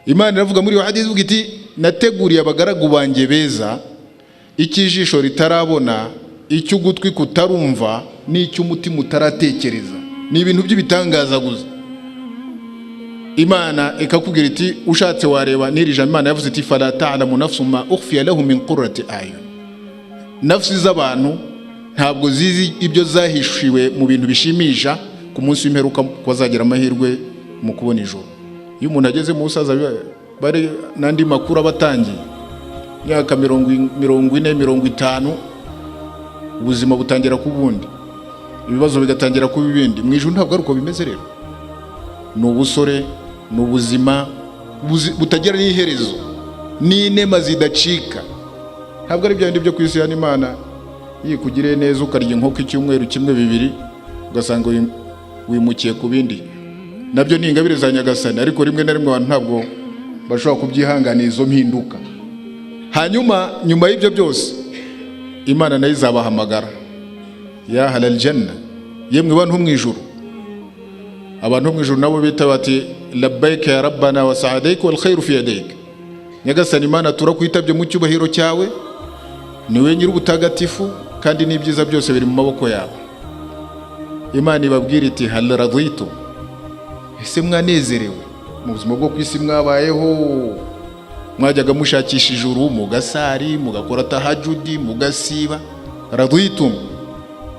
Imana iravuga muri hadisi ivuga iti nateguriye abagaragu banjye beza ikijisho ritarabona, icy'ugutwi kutarumva, n'icy'umutima utaratekereza. Ni ibintu by'ibitangaza gusa. Imana ikakubwira iti ushatse wareba n'iri jambo Imana yavuze iti fala ta'lamu nafsun ma ukhfiya lahum min qurrati ayun. Nafsi z'abantu ntabwo zizi ibyo zahishiwe mu bintu bishimisha ku munsi w'imperuka kwazagira amahirwe mu kubona ijoro. Iyo umuntu ageze mu busaza bari nandi makuru abatangiye myaka 40 50, ubuzima butangira kubundi, ibibazo bigatangira kuba ibindi. Mu ijuru ntabwo ari uko bimeze rero. Ni ubusore, ni ubuzima butagira n'iherezo, n'inema zidacika. Ntabwo ari byandi byo kwisi yani Imana yikugiriye neza ukarya inkoko icyumweru kimwe bibiri ugasanga wimukiye ku bindi. Nabyo ni ingabire za Nyagasani, ariko rimwe na rimwe abantu ntabwo bashobora kubyihanganira izo mpinduka. Hanyuma nyuma y'ibyo byose Imana nayo izabahamagara, ya halal janna, yemwe bantu mu ijuru. Abantu mu ijuru nabo bita bati labbaik ya rabbana wa sa'adaik wal khairu fi yadayk. Nyagasani Imana turakwitabye mu cyubahiro cyawe, niwe nyiri ubutagatifu kandi n'ibyiza byose biri mu maboko yawe. Imana ibabwira iti hal raditu, ese mwanezerewe mu buzima bwo kwisi mwabayeho, mwajyaga mushakisha ijuru mugasari mugakora tahajudi mugasiba, raditum,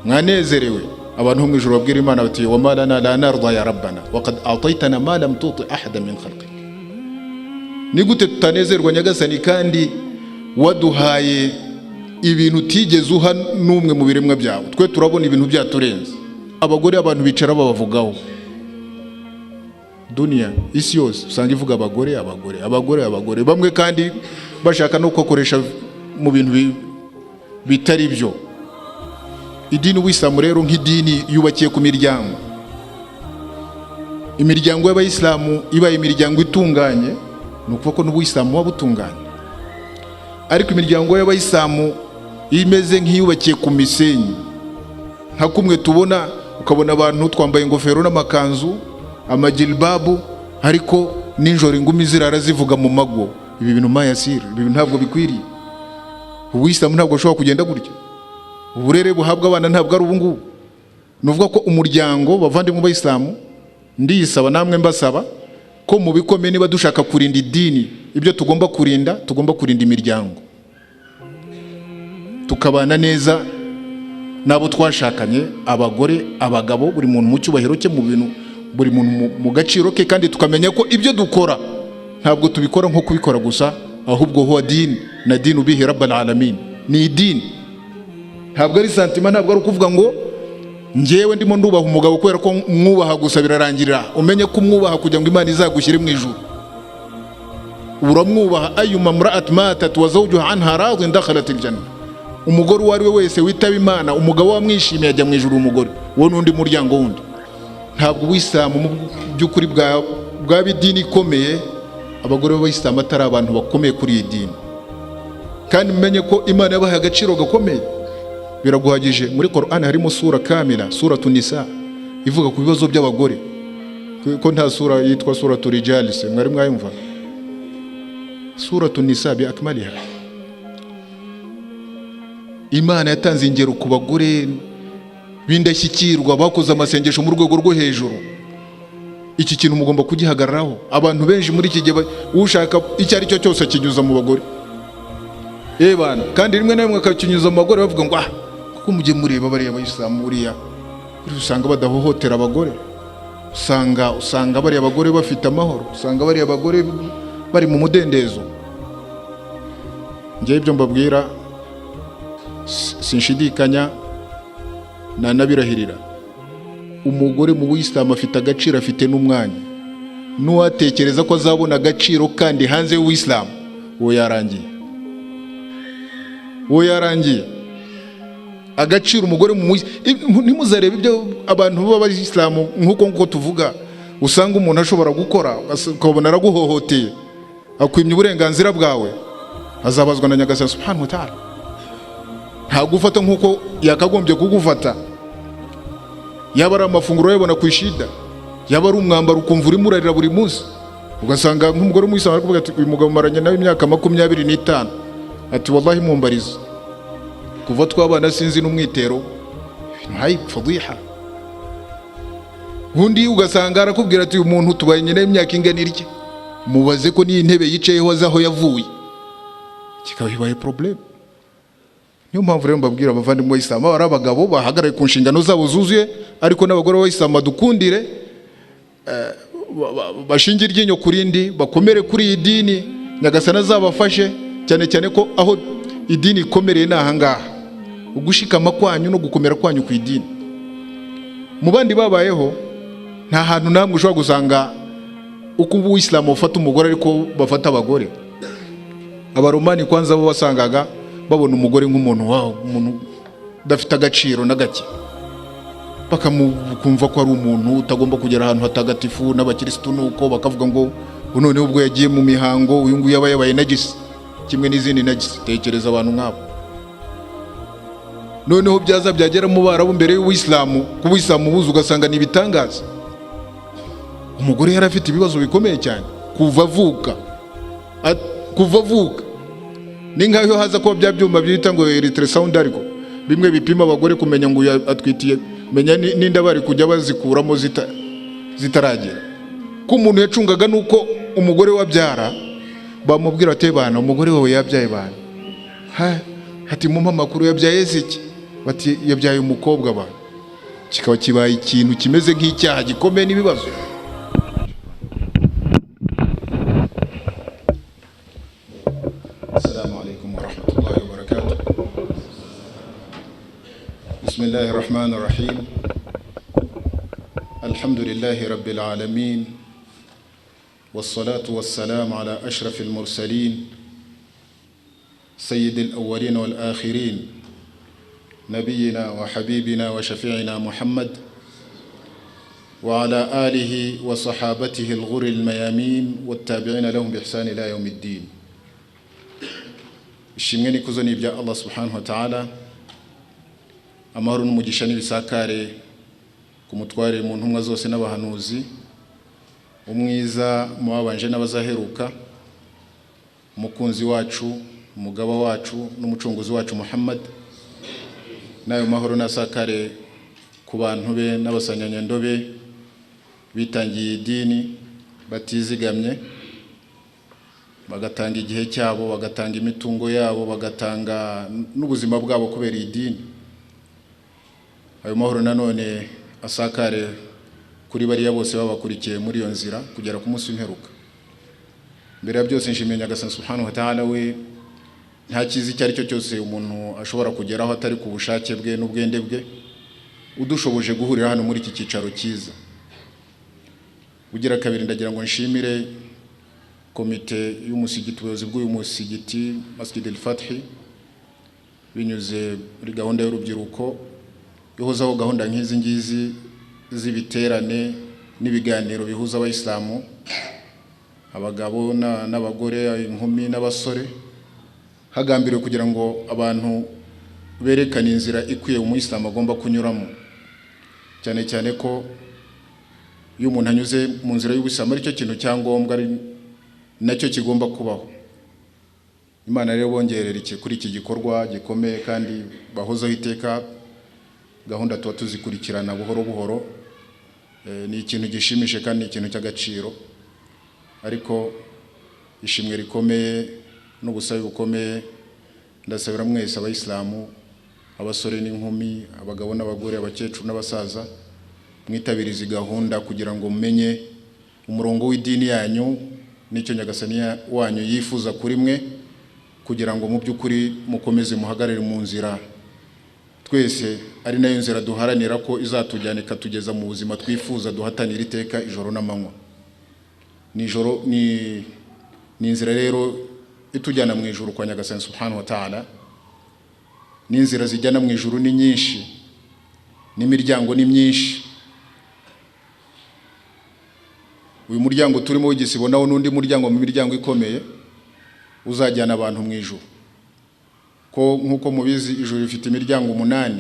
mwanezerewe. Abantu mu ijuru babwira Imana bati wa malana la narda ya rabbana wa qad ataytana ma lam tuti ahada min khalqik. Ni gute tutanezerwa Nyagasani kandi waduhaye ibintu utigeze uha n'umwe mu biremwa byawe? Twe turabona ibintu byaturenze. Abagore abantu bicara babavugaho, dunia isi yose usanga ivuga abagore abagore abagore abagore, bamwe kandi bashaka no gukoresha mu bintu bitari byo. Idini w'Islamu rero nk'idini yubakiye ku miryango. Imiryango y'Abayisilamu ibaye imiryango itunganye, ni ukuvuga ko n'Ubuyisilamu buba butunganye. Ariko imiryango y'Abayisilamu imeze nk'iyubakiye ku misenyi, nka kumwe tubona ukabona abantu twambaye ingofero n'amakanzu, amajilbabu, ariko ninjoro ingumi zirara zivuga mu mago. Ibi bintu mayasiri, ibi ntabwo bikwiriye. Ubuyisilamu ntabwo ushobora kugenda gutya. Uburere buhabwa abana ntabwo ari ubungubu. Nuvuga ko umuryango bavandimwe b'Abayisilamu, ndiyisaba namwe mbasaba ko mu bikomeye niba dushaka kurinda idini, ibyo tugomba kurinda imiryango, tukabana neza nabo twashakanye, abagore abagabo, buri muntu mu cyubahiro cye, mu bintu buri muntu mu gaciro ke, kandi tukamenya ko ibyo dukora ntabwo tubikora nko kubikora gusa, ahubwo huwa dini na dinu bihi rabbal alamin. Ni idini, ntabwo ari santima, ntabwo ari ukuvuga ngo njyewe ndimo ndubaha umugabo kubera ko mwubaha gusa birarangirira. Umenye ko umwubaha kugira ngo Imana izagushyire mu ijuru. Uramwubaha ayyuma mra'at matat wa zawjuha anha radin dakhalat aljanna. Umugore uwo ari we wese witaba Imana, umugabo wamwishimiye ajya mu ijuru. Umugore wo n'undi muryango wundi. Ntabwo Ubuyisilamu mu by'ukuri bwa bidini ikomeye, abagore b'Abayisilamu atari abantu bakomeye kuri iyi dini. Kandi mumenye ko Imana yabahaye agaciro gakomeye, biraguhagije. Muri Qur'an harimo sura kamila, suratu Nisa, ivuga ku bibazo by'abagore, ko nta sura yitwa suratu Rijal. Se mwari mwayumva suratu Nisa bi akmaliha? Imana yatanze ingero ku bagore b'indashyikirwa bakoze amasengesho mu rwego rwo hejuru. Iki kintu mugomba kugihagararaho. Abantu benshi muri iki gihe ushaka icyo ari cyo cyose kinyuza mu bagore, bana, kandi rimwe na rimwe akakinyuza mu bagore bavuga ngo kuko mujye mureba bariya Abayisilamu buriya usanga badahohotera abagore, usanga bariya abagore bafite amahoro, usanga bariya abagore bari mu mudendezo. Njye ibyo mbabwira sinshidikanya nanabirahirira. Umugore mu Buyisilamu afite agaciro, afite n'umwanya. N'uwatekereza ko azabona agaciro kandi hanze y'Ubuyisilamu, uwo yarangiye. Agaciro umugore mu ntimuzarebe ibyo abantu b'Abayisilamu nk'uko tuvuga. Usanga umuntu ashobora gukora ukabona araguhohoteye, akwimye uburenganzira bwawe, azabazwa na Nyagasani subhanahu wa ta'ala. Ntagufata nk'uko yakagombye kugufata. Yaba ari amafunguro yabona ku ishida, yaba ari umwambaro ukumva urimo urarira buri munsi, ugasanga nk'umugore w'umuyisilamu ari kuvuga ati uyu mugabo maranye nawe imyaka 25 ati wallahi mumbariza kuva twabana sinzi n'umwitero hayi fadhiha. Undi ugasanga arakubwira ati uyu muntu tubanye nawe imyaka ingana irye, mubaze ko ni intebe yicayeho azaho yavuye, kikaba kibaye problem. Niyo mpamvu rero mbabwira abavandimwe b'Islam ari abagabo bahagaraye ku nshingano zabo zuzuye, ariko n'abagore b'Islam dukundire bashingira iryinyo kurindi, bakomere kuri iyi dini, Nyagasana azabafashe cyane cyane ko aho idini ikomereye nahangaha, ugushikama kwanyu no gukomera kwanyu ku idini. Mu bandi babayeho nta hantu namwe ushobora gusanga uko ubuislamu bufata umugore ariko bafata abagore. Abaromani kwanza bo basangaga babona umugore nk'umuntu wawo, umuntu udafite agaciro na gake, bakamukumva ko ari umuntu utagomba kugera ahantu hatagatifu. N'abakristo nuko bakavuga ngo noneho ubwo yagiye mu mihango uyu nguyu yabaye najisi kimwe n'izindi najisi. Tekereza abantu nk'abo. Noneho byaza byagera mu Barabu mbere y'Ubuislamu, ku Buislamu buzu ugasanga ni bitangaza. Umugore yari afite ibibazo bikomeye cyane kuva avuka ni nkaho haza ko bya byuma byita ngo ultrasound, ariko bimwe bipima abagore kumenya ngo atwitiye, menya ninda bari kujya bazikuramo zitaragera. Ko umuntu yacungaga nuko umugore wabyara bamubwira ati bana umugore wawe yabyaye bana, hati mu makuru yabyaye ziki, bati yabyaye umukobwa bana. Kikaba kibaye ikintu kimeze nk'icyaha gikomeye n'ibibazo. Assalamu alaikum warahmatullahi wabarakatuh. Bismillahir rahmanir rahim. Alhamdulillahi rabbil alamin. والصلاة والسلام على أشرف المرسلين سيد الأولين والآخرين نبينا وحبيبنا وشفيعنا محمد وعلى آله وصحابته الغر الميامين والتابعين لهم بإحسان إلى يوم الدين. ishimwe kuzo ni bya Allah subhanahu wa ta'ala, amahoro n'umugisha n'ibisakare ku mutware mu ntumwa zose n'abahanuzi, umwiza muwabanje n'abazaheruka, umukunzi wacu, umugaba wacu n'umucunguzi wacu Muhammad. Nayo mahoro nasakare ku bantu be n'abasanyanyendo be bitangiye idini batizigamye, bagatanga igihe cyabo, bagatanga imitungo yabo, bagatanga n'ubuzima bwabo kubera idini. Ayo mahoro nanone asakare kuri bariya bose babakurikiye muri iyo nzira kugera ku munsi w'imperuka. Mbere ya byose nshimiye Nyagasani subhanahu wa ta'ala, we nta kizi icyo ari cyo cyose umuntu ashobora kugeraho atari ku bushake bwe n'ubwende bwe, udushoboje guhurira hano muri iki cyicaro cyiza. Ugira kabiri ndagira ngo nshimire komite y'umusigiti, ubuyobozi bw'uyu musigiti Masjid al-Fath, binyuze muri gahunda y'urubyiruko ihozaho gahunda nk'izi ngizi z'ibiterane n'ibiganiro bihuza abayisilamu, abagabo n'abagore, inkumi n'abasore, hagambiriwe kugira ngo abantu berekane inzira ikwiye umuyisilamu agomba kunyuramo, cyane cyane ko iyo umuntu anyuze mu nzira y'ubuyisilamu aricyo kintu cyangombwa, ari nacyo kigomba kubaho. Imana rero bongerera kuri iki gikorwa gikomeye kandi bahozaho iteka gahunda tuba tuzikurikirana buhoro buhoro. Ni ikintu gishimishe kandi ni ikintu cy'agaciro, ariko ishimwe rikomeye n'ubusabe bukomeye ndasabira mwese abayisilamu, abasore n'inkumi, abagabo n'abagore, abakecuru n'abasaza, mwitabiriza gahunda kugira ngo mumenye umurongo w'idini yanyu n'icyo Nyagasani wanyu yifuza kuri mwe, kugira ngo mu by'ukuri mukomeze muhagarare mu nzira twese ari nayo nzira duharanira ko izatujyana ikatugeza mu buzima twifuza, duhatanira iteka ijoro n'amanywa. Ni inzira rero itujyana mu ijuru kwa Nyagasani subhanahu wa ta'ala. Ni inzira zijyana mu ijuru ni nyinshi, n'imiryango ni myinshi. Uyu muryango turimo w'igisibonaho n'undi muryango mu miryango ikomeye uzajyana abantu mu ijuru. Ko nkuko mubizi ijuru rifite imiryango 8,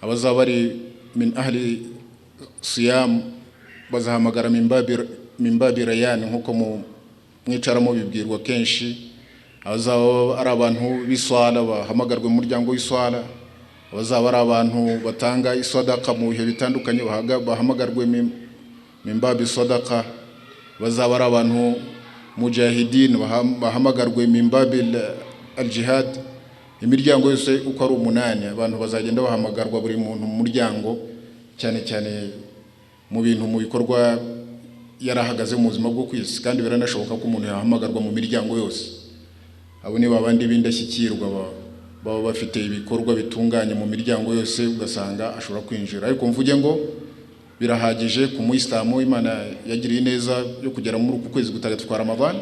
abazaba bari min ahli siyam bazahamagara min babi mimbabi rayani nkuko mwicaramo bibwirwa kenshi, abazaba ari abantu b'iswala bahamagarwe mu muryango w'iswala, abazaba ari abantu batanga isadaka mu bihe bitandukanye bahamagarwe mimbabi sadaka, bazaba ari abantu mujahidin bahamagarwe mimbabi al-jihad. Imiryango yose uko ari 8 abantu bazagenda bahamagarwa buri muntu mu muryango, cyane cyane mu bintu mu bikorwa yarahagaze mu buzima bwo kwisi, kandi biranashoboka ko umuntu yahamagarwa mu miryango yose. Abo ni babandi bindashyikirwa baba bafite ibikorwa bitunganye mu miryango yose, ugasanga ashobora kwinjira. Ariko mvuge ngo birahagije ku Muislamu Imana yagiriye neza yo kugera muri uku kwezi gutagatifu kwa Ramadan,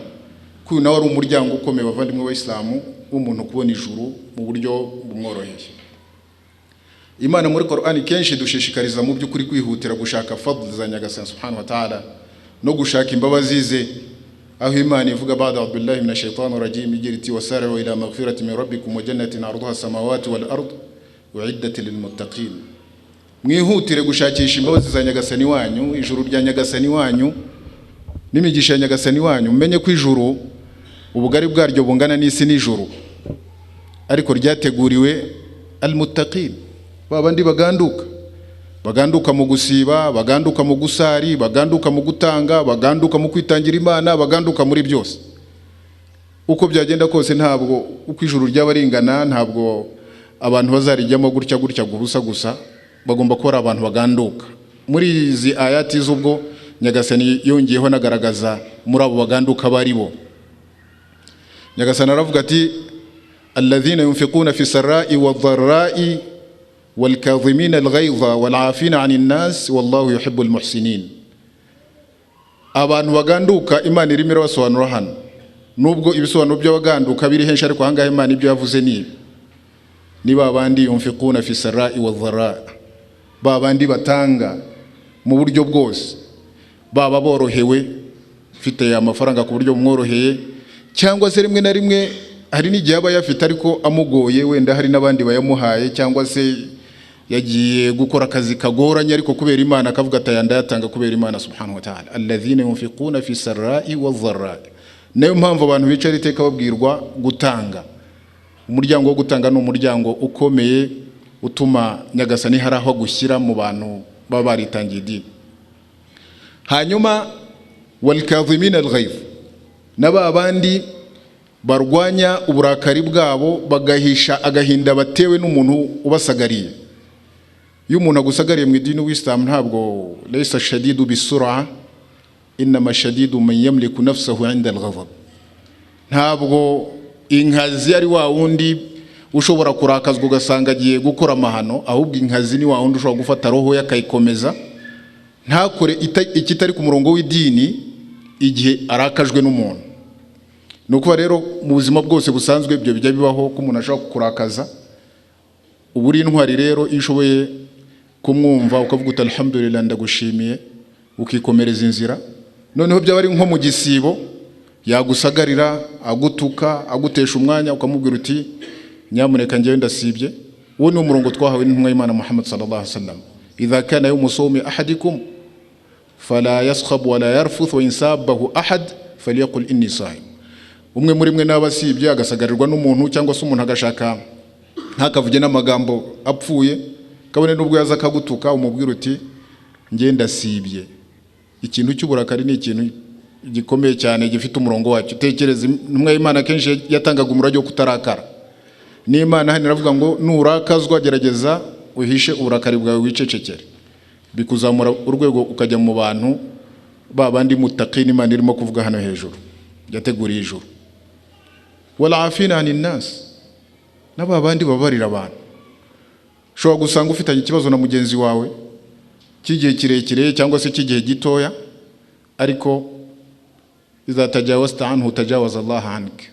ko nawe ari umuryango ukomeye bavandimwe w'Islamu w'umuntu kubona ijuru mu buryo bumworoheye. Imana muri Qur'ani kenshi dushishikariza mu by'ukuri kwihutira gushaka fadl za Nyagasani subhanahu wa ta'ala no gushaka imbabazi ze, aho Imana ivuga ba'da billahi minash shaitanir rajim igira iti wasari'u ila maghfirati min rabbikum wa jannatin 'arduha as-samawati wal ard u'iddat lil muttaqin. Mwihutire gushakisha imbabazi za Nyagasani wanyu, ijuru rya Nyagasani wanyu n'imigisha ya Nyagasani wanyu. Mumenye ko ijuru ubugari bwaryo bungana n'isi n'ijuru, ariko ryateguriwe al-muttaqin, babandi baganduka mu gusiba, baganduka mu gusari, baganduka mu gutanga, baganduka mu kwitangira Imana, baganduka muri byose. Uko byagenda kose ntabwo uko ijuru ry'abaringana, ntabwo abantu bazarijyamo gutya gusa, bagomba kuba abantu baganduka. Muri izi ayati z'ubwo Nyagasani yongeyeho nagaragaza muri abo baganduka bari bo. Nyagasani aravuga ati alladhina yunfiquna fi sarra'i wadh-dharra'i wal-kadhimina al-ghayza wal-'afina 'anil nas wallahu yuhibbul muhsinin. Abantu baganduka Imana irimo irabasobanura hano, nubwo ibisobanuro by'abaganduka biri henshi, ariko ahangahe Imana ibyo yavuze ni babandi yunfiquna fi sarra'i wadh-dharra'i, babandi batanga mu buryo bwose, baba borohewe ufite amafaranga ku buryo bumworoheye, cyangwa se rimwe na rimwe hari n'igihe aba yafite ariko amugoye, wenda hari n'abandi bayamuhaye, cyangwa se yagiye gukora akazi kagoranye, ariko kubera Imana akavuga atayanda yatanga kubera Imana subhanahu wa ta'ala. Alladhina yunfiquna fi sarra'i wadh-dharra'i. Nayo mpamvu abantu bicara iteka babwirwa gutanga. Umuryango wo gutanga ni umuryango ukomeye utuma Nyagasani hari aho gushyira mu bantu baba baritangiye idini. Hanyuma wal-kadhimina al-ghayz, naba abandi barwanya uburakari bwabo bagahisha agahinda batewe n'umuntu ubasagariye. Iyo umuntu agusagariye mu idini w'Islam, ntabwo laysa shadidu bisur'a inma shadidu man yamliku nafsahu 'inda al-ghadab. Ntabwo inkazi ari wa wundi ushobora kurakazwa ugasanga agiye gukora amahano, ahubwo inkazi ni wa wundi ushobora gufata roho yakayikomeza ntakore ikitari ku murongo w'idini igihe arakajwe n'umuntu. Nuko rero mu buzima bwose busanzwe ibyo bijya bibaho ko umuntu ashobora kurakaza. Uburi intwari rero ishoboye kumwumva ukavuga uti alhamdulillah ndagushimiye, ukikomereza inzira. Noneho byaba ari nko mu gisibo yagusagarira, agutuka, agutesha umwanya, ukamubwira uti nyamuneka ngewe ndasibye. Uwo ni umurongo twahawe n'intumwa y'Imana Muhammad sallallahu alaihi wasallam, idha kana yawmu sawmi ahadikum fala yaskhab wala yarfuth wa insabahu ahad falyaqul inni sahim. Umwe muri mwe n'abasibye agasagarirwa n'umuntu, cyangwa se umuntu agashaka ntakavuge n'amagambo apfuye, kabone n'ubwo yaza akagutuka, umubwira uti nge ndasibye. Ikintu cy'uburakari ni ikintu gikomeye cyane gifite umurongo wacyo. Tekereza intumwa y'Imana kenshi yatangaga umurage wo kutarakara. N'Imana hano iravuga ngo nurakazwa gerageza uhishe uburakari bwawe wicecekere, bikuzamura urwego ukajya mu bantu babandi muttaqin Imana irimo kuvuga hano hejuru yateguriye ijuru. Wal-'afina 'anil nas, n'abandi babarira abantu. Ushobora gusanga ufitanye ikibazo na mugenzi wawe cy'igihe kirekire cyangwa se cy'igihe gitoya, ariko iza tajawazta anhu tajawaza Allah anka.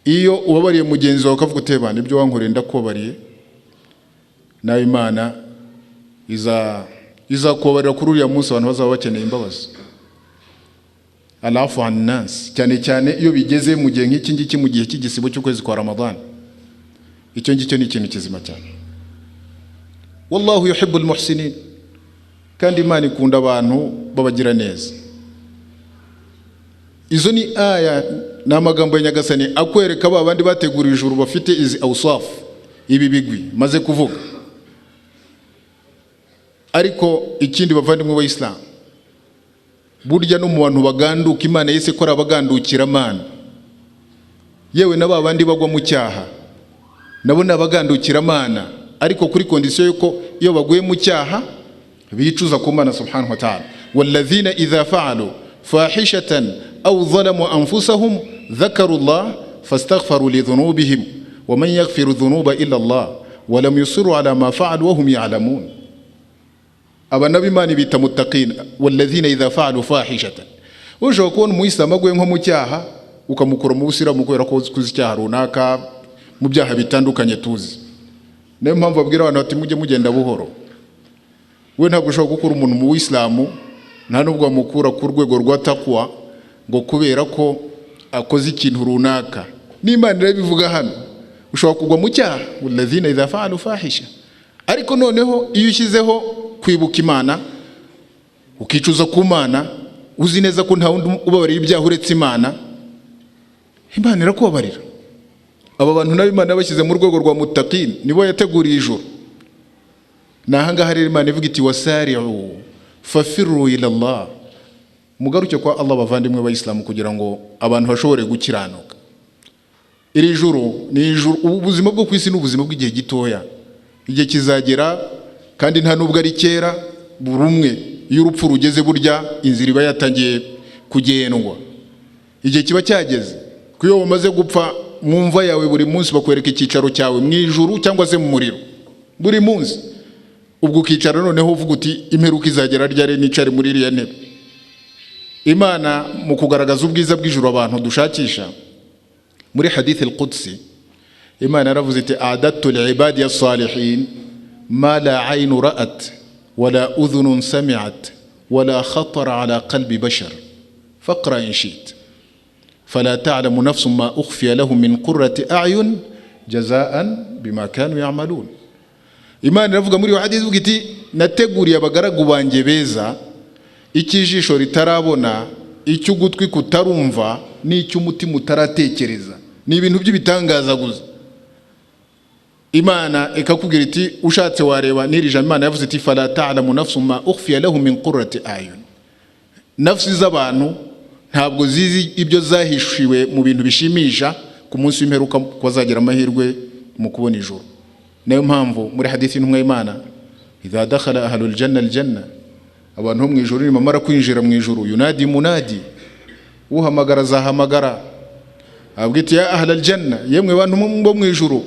Iyo ubabariye mugenzi wawe ukavuga utebana ibyo wankoreye ndakubabariye, nawe Imana izakubabarira kuri uriya munsi abantu bazaba bakeneye imbabazi. Alafu an-nas, cyane cyane iyo bigeze mu gihe nk'iki ngiki, mu gihe cy'igisibo cy'ukwezi kwa Ramadan. Icyo ngicyo ni ikintu kizima cyane. Wallahu yuhibbul muhsinin. kandi Imana ikunda abantu babagira neza. Izo ni aya n'amagambo ya Nyagasani akwereka abandi bategura ijuru bafite izi awsafu, ibi bigwi maze kuvuga. Ariko ikindi bavandimwe b'Islam, burya no mu bantu baganduka Imana yese ko abagandukira Imana, yewe na babandi bagwa mu cyaha nabo nabagandukira Imana, ariko kuri kondisiyo yuko iyo baguye mu cyaha bicuza ku Mana subhanahu wa ta'ala. Walladhina idha fa'alu fahishatan aw zalamu anfusahum dhakaru Allah fastaghfaru li dhunubihim wa man yaghfiru dhunuba illa Allah wa lam yusiru ala ma fa'alu wa hum ya'lamun. Abanabi Imana bita muttaqin. Walladhina idha fa'alu fahishatan, ujo kubona umuyisilamu aguye nko mu cyaha ukamukura mu busiramu kubera ko kuzi icyaha runaka mu byaha bitandukanye tuzi. Niyo mpamvu abwira abantu ati mujye mugenda buhoro. We ntabwo ushobora gukura umuntu mu Islamu nta nubwo amukura ku rwego rwa takwa ngo kubera ko akoze ikintu runaka. N'Imana irabivuga hano, ushobora kugwa mu cyaha, walladhina idha fa'alu fahisha. Ariko noneho iyo ushyizeho kwibuka Imana ukicuza ku Mana, uzi neza ko nta wundi ubabarira ibyaha uretse Imana, Imana irakubabarira. Aba bantu nabi Imana bashyize mu rwego rwa muttaqin, nibo yateguriye ijuru. Nahanga hari Imana ivuga iti wasari'u fafiru ila Allah, mugaruke kwa Allah bavandimwe b'Islam kugira ngo abantu bashobore gukiranuka. Iri juru ni ijuru, ubuzima bwo kwisi n'ubuzima bw'igihe gitoya, igihe kizagera kandi nta nubwo ari kera. Buri umwe iyo urupfu rugeze burya inzira iba yatangiye kugendwa, igihe kiba cyageze. Kuyo wamaze gupfa mu mva yawe buri munsi bakwereka icyicaro cyawe mu ijuru cyangwa se mu muriro buri munsi. Ubwo ukicara noneho uvuga uti imperuka izagera ryari nicare muri iriya ntebe. Imana mu kugaragaza ubwiza bw'ijuru abantu dushakisha, muri hadith al-Qudsi Imana yaravuze iti a'adatu li'ibadi as-salihin ma la 'aynu ra'at wala udhunun sami'at wala khatara 'ala qalbi bashar faqra in shi'ta fala ta'lamu nafsun ma ukhfiya lahum min qurrati a'yun jazaan bima kanu ya'malun. Imana iravuga muri hadith ivuga iti nateguriye abagaragu banjye beza ikijisho ritarabona, icy'ugutwi kutarumva, n'icy'umutima utaratekereza. Ni ibintu by'ibitangaza gusa. Imana ikakubwira iti ushatse wareba n'iri jambo Imana yavuze iti fala ta'lamu nafsun ma ukhfiya lahum min qurrati a'yun. Nafsi z'abantu ntabwo zizi ibyo zahishiwe mu bintu bishimisha ku munsi w'imperuka kwazagira amahirwe mu kubona ijuru. Nayo mpamvu muri hadithi n'umwe Imana idha dakhala ahlul janna aljanna, abantu ho mu ijuru nimamara kwinjira mu ijuru, yunadi munadi, uhamagara zahamagara abwiti ya ahlal janna, yemwe bantu bo mu ijuru,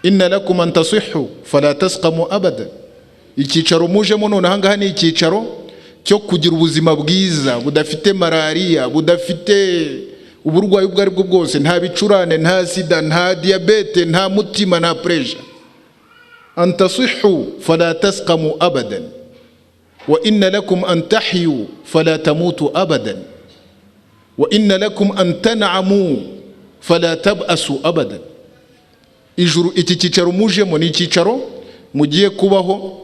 inna lakum an tasihhu fala tasqamu abada. Icyicaro mujemo none ahangaha ni icyicaro cyo kugira ubuzima bwiza budafite malaria, budafite uburwayi ubwo ari bwo bwose, nta bicurane, nta sida, nta diabete, nta mutima, nta pressure. An tasihhu fala tasqamu abadan wa inna lakum an tahyu fala tamutu abadan wa inna lakum an tan'amu fala tab'asu abadan. Ijuru iki cyicaro mujemo ni icyicaro mugiye kubaho.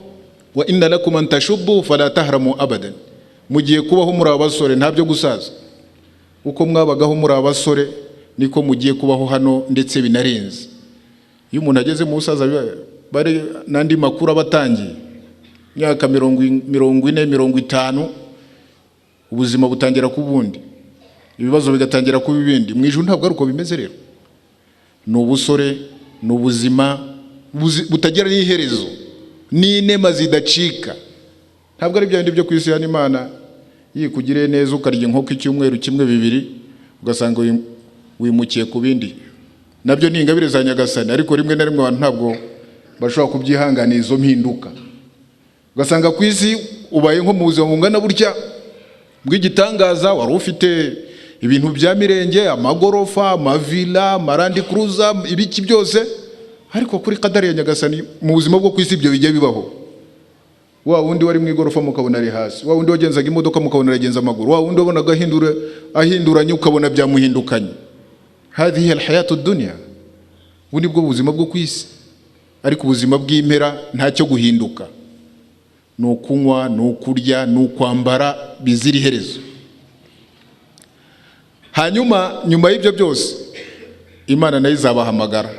Wa inna lakum an tashubbu fala tahramu abadan, mugiye kubaho muri abasore nta byo gusaza. Uko mwabagaho muri abasore niko mugiye kubaho hano, ndetse binarenze. Iyo umuntu ageze mu busaza bari nandi makuru abatangiye myaka 40 50, ubuzima butangira kubundi, ibibazo bigatangira kuba ibindi. Mu ijuru ntabwo ari uko bimeze rero. Ni ubusore, ni ubuzima butagira n'iherezo, ni inema zidacika. Ntabwo ari byandi byo kwisi ya Imana yikugire neza ukarya inkoko icyumweru kimwe bibiri ugasanga wimukiye ku bindi. Nabyo ni ingabire za Nyagasani, ariko rimwe na rimwe abantu ntabwo bashobora kubyihanganira izo mpinduka. Ugasanga kwisi ubaye nko mu buzima bungana burya bw'igitangaza, wari ufite ibintu bya mirenge, amagorofa, amavila, amarandi cruiser, ibiki byose, ariko kuri kadari ya Nyagasani mu buzima bwo kwisi ibyo bijye bibaho. Wa wundi wari mu igorofa mukabona ari hasi, wa wundi wagenzaga imodoka mukabona aragenza amaguru, wa wundi wabonaga ahinduranye ukabona byamuhindukanye. Hadhihi alhayatu ad-dunya, bundi bwo buzima bwo kwisi. Ariko ubuzima bw'impera ntacyo guhinduka. ni ukunywa, ni ukurya, ni ukwambara bizira iherezo. Hanyuma nyuma y'ibyo byose Imana nayo izabahamagara,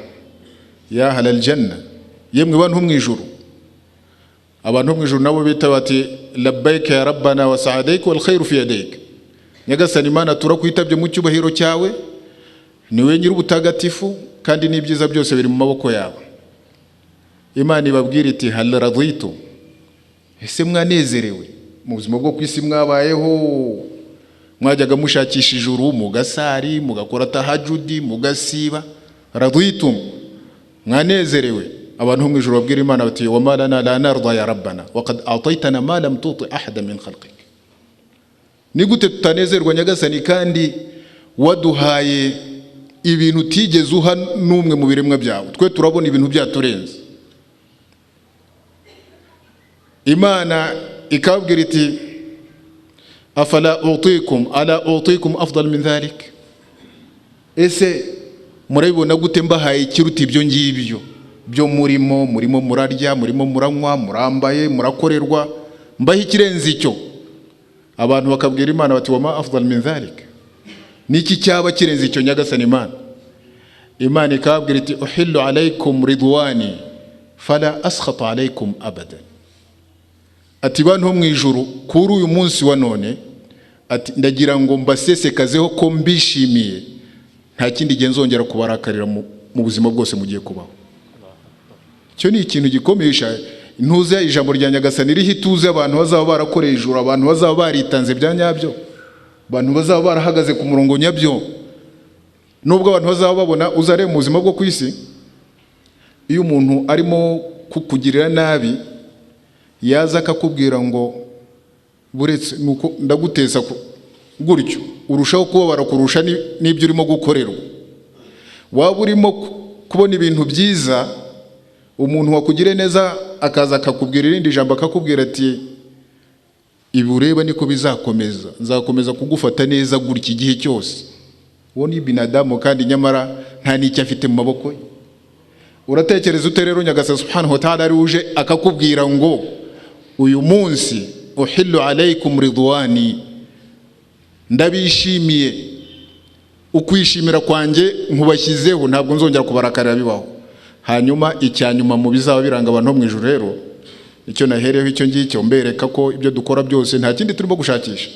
ya halal janna, yemwe bantu mu ijuru. Abantu mu ijuru nabo bita bati labbaika ya rabbana wa sa'adaik wal khairu fi yadayk. Nyagasani Imana turakwitabye mu cyubahiro cyawe, niwe nyiri ubutagatifu kandi n'ibyiza byose biri mu maboko yawe. Imana ibabwira iti hal raditu, ese mwanezerewe mu buzima bwo kwisi mwabayeho, mwajyaga mushakisha ijuru, mugasari, mugakora tahajudi, mugasiba, raditum, mwanezerewe. Abantu mu ijuru babwira Imana bati wa malana la narda ya rabbana wa qad ataytana ma lam tuti ahada min khalqik. Ni gute tutanezerwa Nyagasani kandi waduhaye ibintu utigeze uha n'umwe mu biremwa byawe? Twe turabona ibintu byaturenze. Imana ikabwira iti afala utikum afdal min dhalik, ese murabibona gute mbahaye ikiruta ibyo ngibyo byo murimo murarya, murimo muranywa, murambaye, murakorerwa, mbahe ikirenze icyo? Abantu bakabwira Imana bati wama afdal min dhalik, niki cyaba kirenze icyo Nyagasani Imana? Imana ikabwira iti uhillu alaykum ridwani fala askhatu alaykum abadan. Ati bantu mu ijuru kuri uyu munsi wa none, ati ndagira ngo mbasesekazeho ko mbishimiye, nta kindi genzongera kubarakarira mu buzima bwose mugiye kubaho. Cyo ni ikintu gikomesha intuze ijambo rya Nyagasani rihi tuze abantu bazaba barakoreye ijuru, abantu bazaba baritanze bya nyabyo, abantu bazaba barahagaze ku murongo nyabyo. Nubwo abantu bazaba babona uzare mu buzima bwo kwisi, iyo umuntu arimo kukugirira nabi yaza akakubwira ngo buretse nuko ndaguteza gutyo, urushaho kubabara kurusha n'ibyo urimo gukorerwa. Waba urimo kubona ibintu byiza, umuntu wakugire neza akaza akakubwira irindi jambo akakubwira ati ibi ureba niko bizakomeza, nzakomeza kugufata neza gutya igihe cyose. Uwo ni binadamu kandi nyamara nta n'icyo afite mu maboko ye. Uratekereza ute rero Nyagasani subhanahu wa ta'ala ari uje akakubwira ngo uyu munsi uhillu alaykum ridwani, ndabishimiye, ukwishimira kwanjye nkubashyizeho, ntabwo nzongera kubarakarira bibaho. Hanyuma icyanyuma mu bizaba biranga abantu mu ijuru rero, icyo nahereho icyo ngicyo mbereka ko ibyo dukora byose nta kindi turimo gushakisha.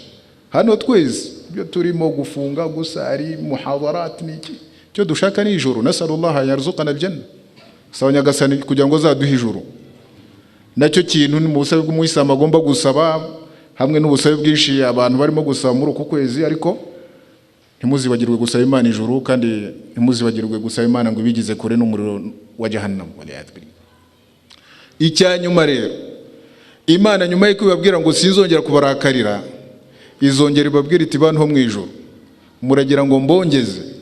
Hano twese ibyo turimo gufunga, gusari, muhadarat, niki cyo dushaka ni ijuru. Nasallallahu yarzuqana aljanna, sawa Nyagasani kugira ngo zaduhe ijuru. Nacyo kintu ni mu busabe bw'umuyisilamu agomba gusaba, hamwe n'ubusabe bwinshi abantu barimo gusaba muri uku kwezi. Ariko ntimuzibagirwe gusaba Imana ijuru, kandi ntimuzibagirwe gusaba Imana ngo ibigize kure n'umuriro wa jahannam. Icyanyuma rero Imana nyuma y'uko ibabwira ngo sinzongera kubarakarira, izongera ibabwira iti bantu ho mu ijuru muragira ngo mbongeze.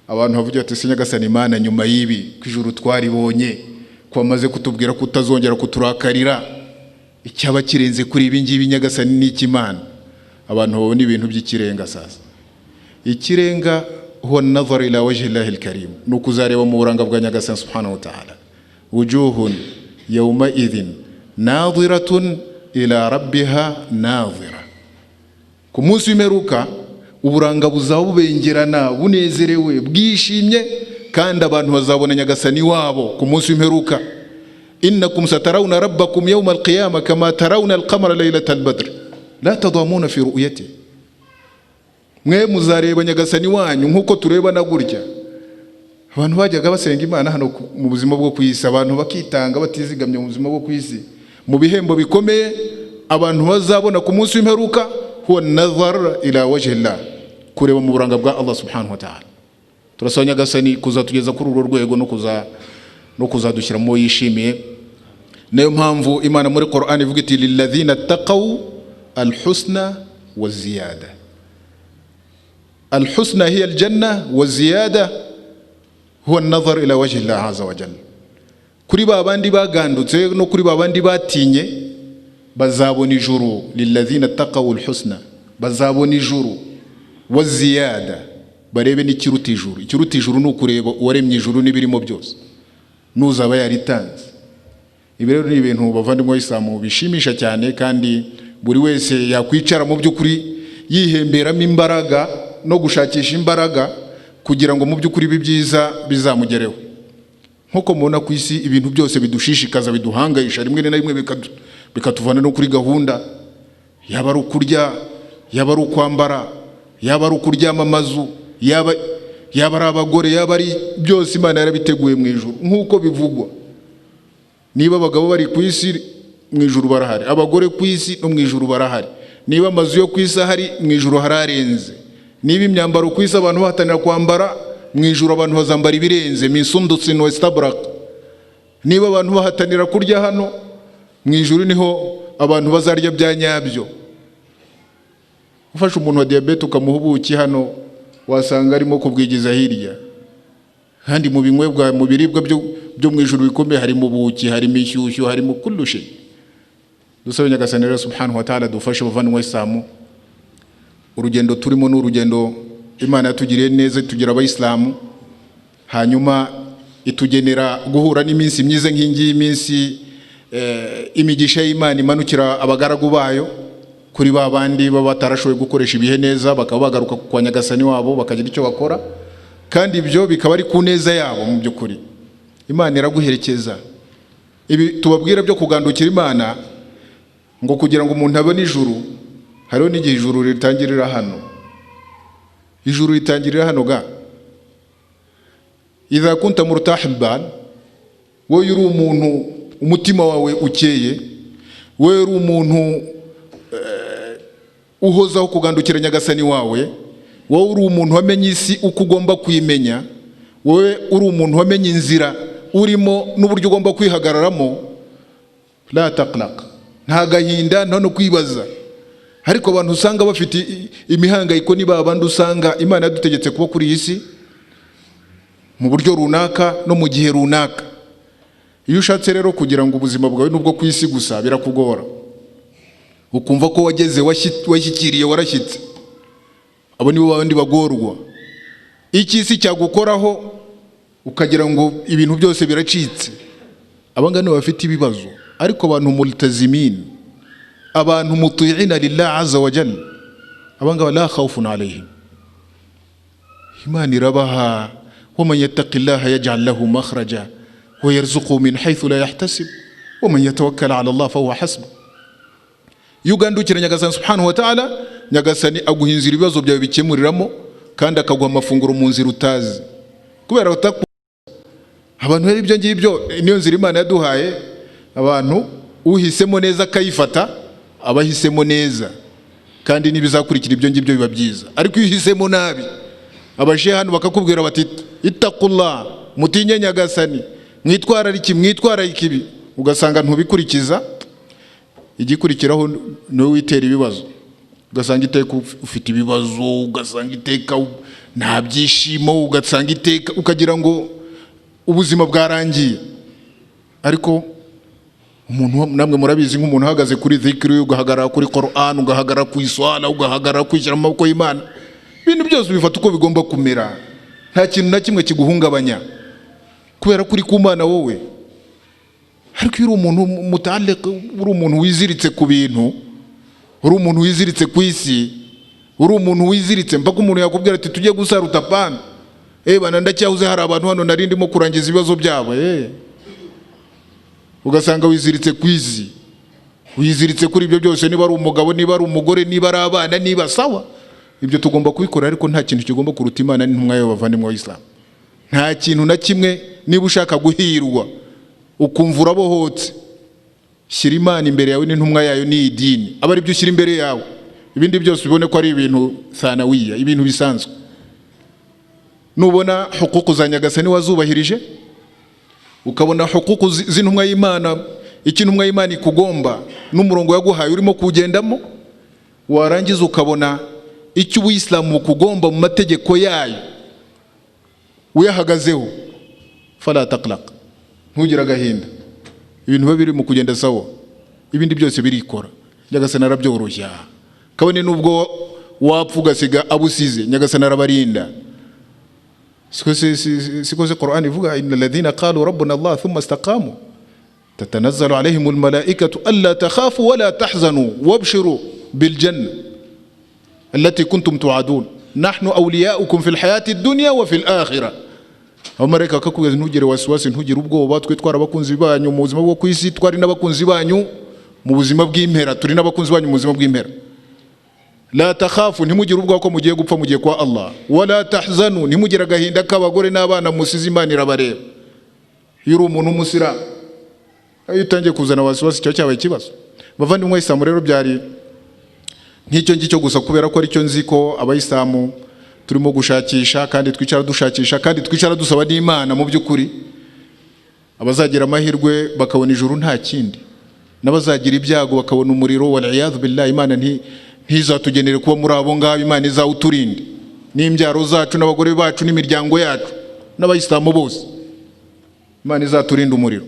Abantu bavuga ati se Nyagasani Imana nyuma y'ibi kwijuru twaribonye ko amaze kutubwira ko utazongera kuturakarira, icyaba kirenze kuri ibi ngibi Nyagasani ni ikimana? Abantu babona ibintu by'ikirenga. Sasa ikirenga huwa an-nazar ila wajhi Allahi al-karim, nukuzareba mu buranga bwa Nyagasani subhanahu wa ta'ala. Wujuhun yawma idhin nadhiratun ila rabbiha nadhira. Ku munsi w'imperuka uburanga buzaba bubengerana, bunezerewe, bwishimye, kandi abantu bazabona Nyagasani wabo ku munsi w'imperuka. Innakum satarawna rabbakum yawma al-qiyamah kama tarawna al-qamara laylata al-badr la tadamuna fi ru'yati. Mwe muzareba Nyagasani wanyu nkuko tureba na gutya. Abantu bajyaga basenga Imana hano mu buzima bwo kwisi, abantu bakitanga batizigamye mu buzima bwo kwisi, mu bihembo bikomeye abantu bazabona ku munsi w'imperuka huwa an-nazar ila wajhi Allah, kureba mu buranga bwa Allah subhanahu wa ta'ala. Turasaba Nyagasani kuzatugeza kuri urwo rwego no kuzadushyira mu yishimiye. Nayo mpamvu Imana muri Qur'an ivuga iti lilladhina taqaw al-husna wa ziyada. Al-husna hiya al-janna wa ziyada huwa an-nazar ila wajhi Allah azza wa jalla. Kuri babandi bagandutse no kuri babandi batinye bazabona ijuru. Lilladhina taqaw al-husna, bazabona ijuru, wa ziyada, barebe n'ikiruta ijuru. Ikiruta ijuru ni ukureba uwaremye ijuru n'ibirimo byose, n'uzaba yaritanze. Ibi rero ni ibintu bavandimwe b'Islamu bishimisha cyane, kandi buri wese yakwicara mu by'ukuri yihemberamo imbaraga no gushakisha imbaraga kugira ngo mu by'ukuri ibi byiza bizamugereho. Nkuko mubona ku isi ibintu byose bidushishikaza, biduhangayisha, rimwe na rimwe bikatuvana no kuri gahunda, yaba ari ukurya, yaba ari ukwambara, yaba ari ukuryama amazu, yaba ari abagore, yaba ari byose Imana yarabiteguye mu ijuru nkuko bivugwa. Niba abagabo bari ku isi, mu ijuru barahari, abagore ku isi no mu ijuru barahari. Niba amazu yo ku isi ahari, mu ijuru hararenze. Niba imyambaro ku isi abantu bahatanira kwambara, mu ijuru abantu bazambara ibirenze, misundutsin wa istabrak. Niba abantu bahatanira kurya hano, mu ijuru niho abantu bazarya bya nyabyo. Ufashe umuntu wa diabete ukamuha ubuki hano, wasanga arimo kubwigiza hirya. Kandi mu binywebwa, mu biribwa byo mu ijuru bikomeye harimo ubuki, harimo ishyushyu, harimo kullu shay. Dusabe Nyagasani rero subhanahu wa ta'ala dufashe bavandimwe b'Islamu. Urugendo turimo n'urugendo Imana yatugiriye neza, tugira abayisilamu, hanyuma itugenera guhura n'iminsi myiza nk'ingi, iminsi imigisha y'Imana imanukira abagaragu bayo kuri babandi baba batarashoboye gukoresha ibihe neza, bakaba bagaruka kwa Nyagasani wabo bakagira icyo bakora, kandi ibyo bikaba ari ku neza yabo. Mu by'ukuri Imana iraguherekeza. Ibi tubabwira byo kugandukira Imana ngo kugira ngo umuntu abone ijuru, hariho n'igihe ijuru ritangirira hano. Ijuru ritangirira hano ga idha kunta murtahil bal, wowe uri umuntu umutima wawe ukeye, wowe uri umuntu uhozaho kugandukira Nyagasani wawe, wowe uri umuntu wamenye isi uko ugomba kuyimenya, wowe uri umuntu wamenye inzira urimo n'uburyo ugomba kwihagararamo, la taqlaq, nta gahinda nta no kwibaza. Ariko abantu usanga bafite imihangayiko, niba abandi usanga Imana yadutegetse kuba kuri isi mu buryo runaka no mu gihe runaka. Iyo ushatse rero kugira ngo ubuzima bwawe nubwo ku isi gusa birakugora, ukumva ko wageze washyikiriye warashyitse, abo nibo bandi bagorwa. Iki isi cyagukoraho ukagira ngo ibintu byose biracitse, abangana bafite ibibazo. Ariko abantu multazimin, abantu muti'ina lillah azza wa jalla, abanga la khawfun alayhim. Imana irabaha, wa man yattaqillaha yaj'al lahu makhraja wa yarzuquhu min haythu la yahtasib wa man yatawakkal ala Allah fa huwa hasbuh. Yugandukira Nyagasani subhanahu wa ta'ala, Nyagasani aguhinzira ibibazo byawe bikemuriramo, kandi akaguha amafunguro mu nzira utazi. Kubera abantu rero ibyo ngibyo niyo nzira Imana yaduhaye. Abantu uhisemo neza akayifata abahisemo neza, kandi nibizakurikira ibyo ngibyo biba byiza. Ariko iyo uhisemo nabi, abashe hano bakakubwira bati ittaqullah, mutinye Nyagasani, mwitwara ikibi, ugasanga ntubikurikiza, igikurikiraho no witera ibibazo. Ugasanga iteka ufite ibibazo, ugasanga iteka nta byishimo, ugasanga iteka ukagira ngo ubuzima bwarangiye. Ariko umuntu namwe murabizi, nk'umuntu uhagaze kuri dhikri, ugahagarara kuri Qur'an, ugahagarara ku iswala, ugahagarara kwishyira mu maboko y'Imana, ibintu byose bifata uko bigomba kumera, nta kintu na kimwe kiguhungabanya, kubera kuri ku Mana wowe. Ariko uri umuntu mutaalliq, uri umuntu wiziritse ku bintu, uri umuntu wiziritse ku isi, uri umuntu wiziritse mpaka umuntu yakubwira ati tujye gusara utapana, bana ndacyahuze, hari abantu hano nari ndimo kurangiza ibibazo byabo. Ugasanga wiziritse ku isi, wiziritse kuri ibyo byose, niba ari umugabo, niba ari umugore, niba ari abana, niba sawa, ibyo tugomba kubikora. Ariko nta kintu kigomba kuruta Imana n'intumwa yayo bavandimwe b'Islam. Nta kintu na kimwe. Niba ushaka guhirwa ukumva urabohotse, shyira Imana imbere yawe n'intumwa yayo n'idini, aba ari byo ushyira imbere yawe. Ibindi byose ubone ko ari ibintu thanawiya, ibintu bisanzwe. Nubona hukuku za Nyagasani wazubahirije, ukabona hukuku z'intumwa y'Imana, ikintumwa y'Imana ikugomba n'umurongo yaguhaye urimo kugendamo, warangiza ukabona icyo ubuyisilamu kugomba mu mategeko yayo uyahagazeho, fala taqlaq, ntugira agahinda. Ibintu biba biri mu kugenda sawa, ibindi byose birikora. Nyagasani arabyoroshya, kabone nubwo wapfa ugasiga abusize, Nyagasani arabarinda. Siko se Qur'an ivuga, innal ladhina qalu rabbuna Allah thumma istaqamu, tatanazzalu alayhimul malaikatu alla takhafu wala tahzanu wabshiru bil janna allati kuntum tu'adun nahnu awliyaukum fil hayati dunya wa fil akhirah. Abamarayika bakakubwira ntugire wasiwasi, ntugire ubwoba, twe twara abakunzi banyu mu buzima bwo kwisi, twari n'abakunzi banyu mu buzima bw'impera, turi n'abakunzi banyu mu buzima bw'impera. La takhafu, ntimugire ubwoba ko mugiye gupfa, mugiye kwa Allah. Wala tahzanu, ntimugire agahinda k'abagore n'abana musize, Imana irabareba. Yuri umuntu w'umusiramu, iyo utangiye kuzana wasiwasi cyo cyabaye ikibazo. Bavandimwe Isilamu rero byari nk'icyo ngicyo gusa, kubera ko ari cyo nzi ko abayisilamu turimo gushakisha, kandi twicara dushakisha, kandi twicara dusaba n'Imana mu by'ukuri. Abazagira amahirwe bakabona ijuru nta kindi, n'abazagira ibyago bakabona umuriro, wal iyadhu billahi, Imana ntizatugenere kuba muri abo ngabo, Imana izawuturinde n'imbyaro zacu n'abagore bacu n'imiryango yacu n'abayisilamu bose, Imana izaturinda umuriro.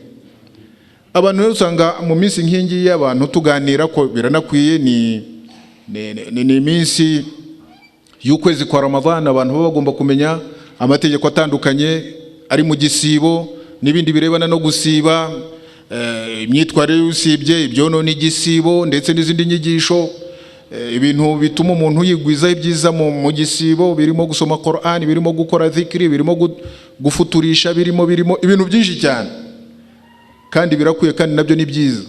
Abantu rero usanga mu minsi nk'ingi y'abantu tuganira ko biranakwiye, ni iminsi y'ukwezi kwa Ramadhan, abantu baba bagomba kumenya amategeko atandukanye ari mu gisibo n'ibindi birebana no gusiba, imyitwarire y'usibye, ibyonona igisibo, ndetse n'izindi nyigisho, ibintu bituma umuntu yigwizaho ibyiza mu gisibo, birimo gusoma Qur'an, birimo gukora dhikri, birimo gufuturisha, birimo ibintu byinshi cyane, kandi birakwiye, kandi nabyo ni byiza.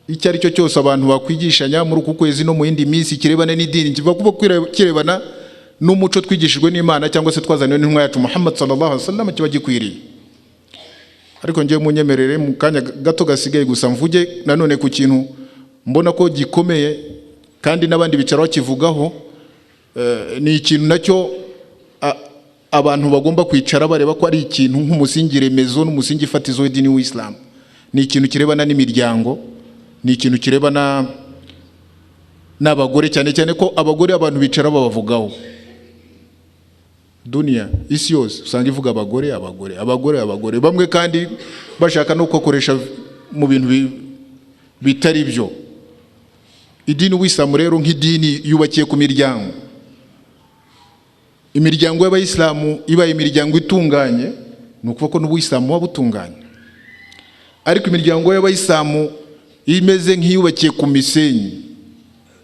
Icyo ari cyo cyose abantu bakwigishanya muri uku kwezi no mu yindi minsi kirebana n'idini, kiva kuba kirebana n'umuco twigishijwe n'Imana cyangwa se twazaniwe n'intumwa yacu Muhammad sallallahu alaihi wasallam, kiba gikwiriye. Ariko ngiye munyemerere mu kanya gato gasigaye gusa mvuge nanone ku kintu mbona ko gikomeye, kandi n'abandi bicara bakivugaho. Ni ikintu nacyo abantu bagomba kwicara bareba ko ari ikintu nk'umusingi remezo n'umusingi fatizo w'idini w'Islam. Ni ikintu kirebana n'imiryango, ni ikintu kirebana n'abagore, cyane cyane ko abagore abantu bicara babavugaho. Dunia isi yose usanga ivuga abagore, bamwe kandi bashaka no gukoresha mu bintu bitari byo. Idini w'Islam rero nk'idini yubakiye ku miryango. Imiryango y'abayisilamu ibaye imiryango itunganye, ni ukuvuga ko n'ubuyisilamu buba butunganye. Ariko imiryango y'abayisilamu imeze nk'iyubakiye ku misenyi,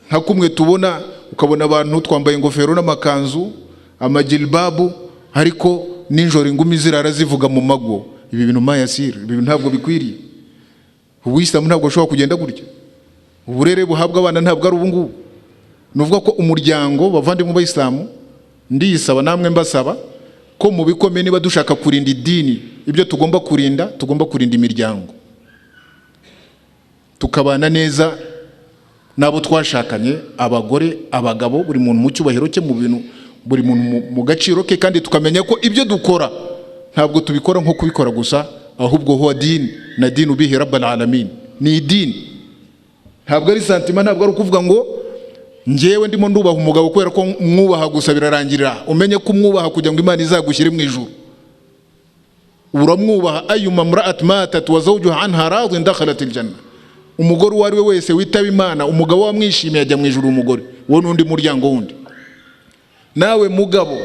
nka kumwe tubona, ukabona abantu twambaye ingofero n'amakanzu, amajilbabu, ariko ninjoro ingumi zirara zivuga mu mago. Ibi bintu mayasir, ibi ntabwo bikwiriye. Ubuyisilamu ntabwo ushobora kugenda gutya. Uburere buhabwa abana ntabwo ari ubungubu. Nuvuga ko umuryango, bavandimwe b'Abayisilamu, ndiyisaba namwe mbasaba ko mu bikomeye, niba dushaka kurinda idini, ibyo tugomba kurinda imiryango, tukabana neza nabo twashakanye, abagore, abagabo, buri muntu mu cyubahiro cye, mu bintu, buri muntu mu gaciro ke, kandi tukamenya ko ibyo dukora ntabwo tubikora nko kubikora gusa, ahubwo huwa dini na dinu bihi rabbal alamin. Ni idini, ntabwo ari santima, ntabwo ari ukuvuga ngo njyewe ndimo ndubaha umugabo kubera ko mwubaha gusa birarangirira. Umenye ko umwubaha kugira ngo Imana izagushyire mu ijuru. Uramwubaha, ayyuma mra'at matat wa zawjuha anha radin dakhalatil janna. Umugore uwo ari we wese witaba Imana, umugabo wamwishimiye ajya mu ijuru. Umugore wo n'undi muryango wundi. Nawe mugabo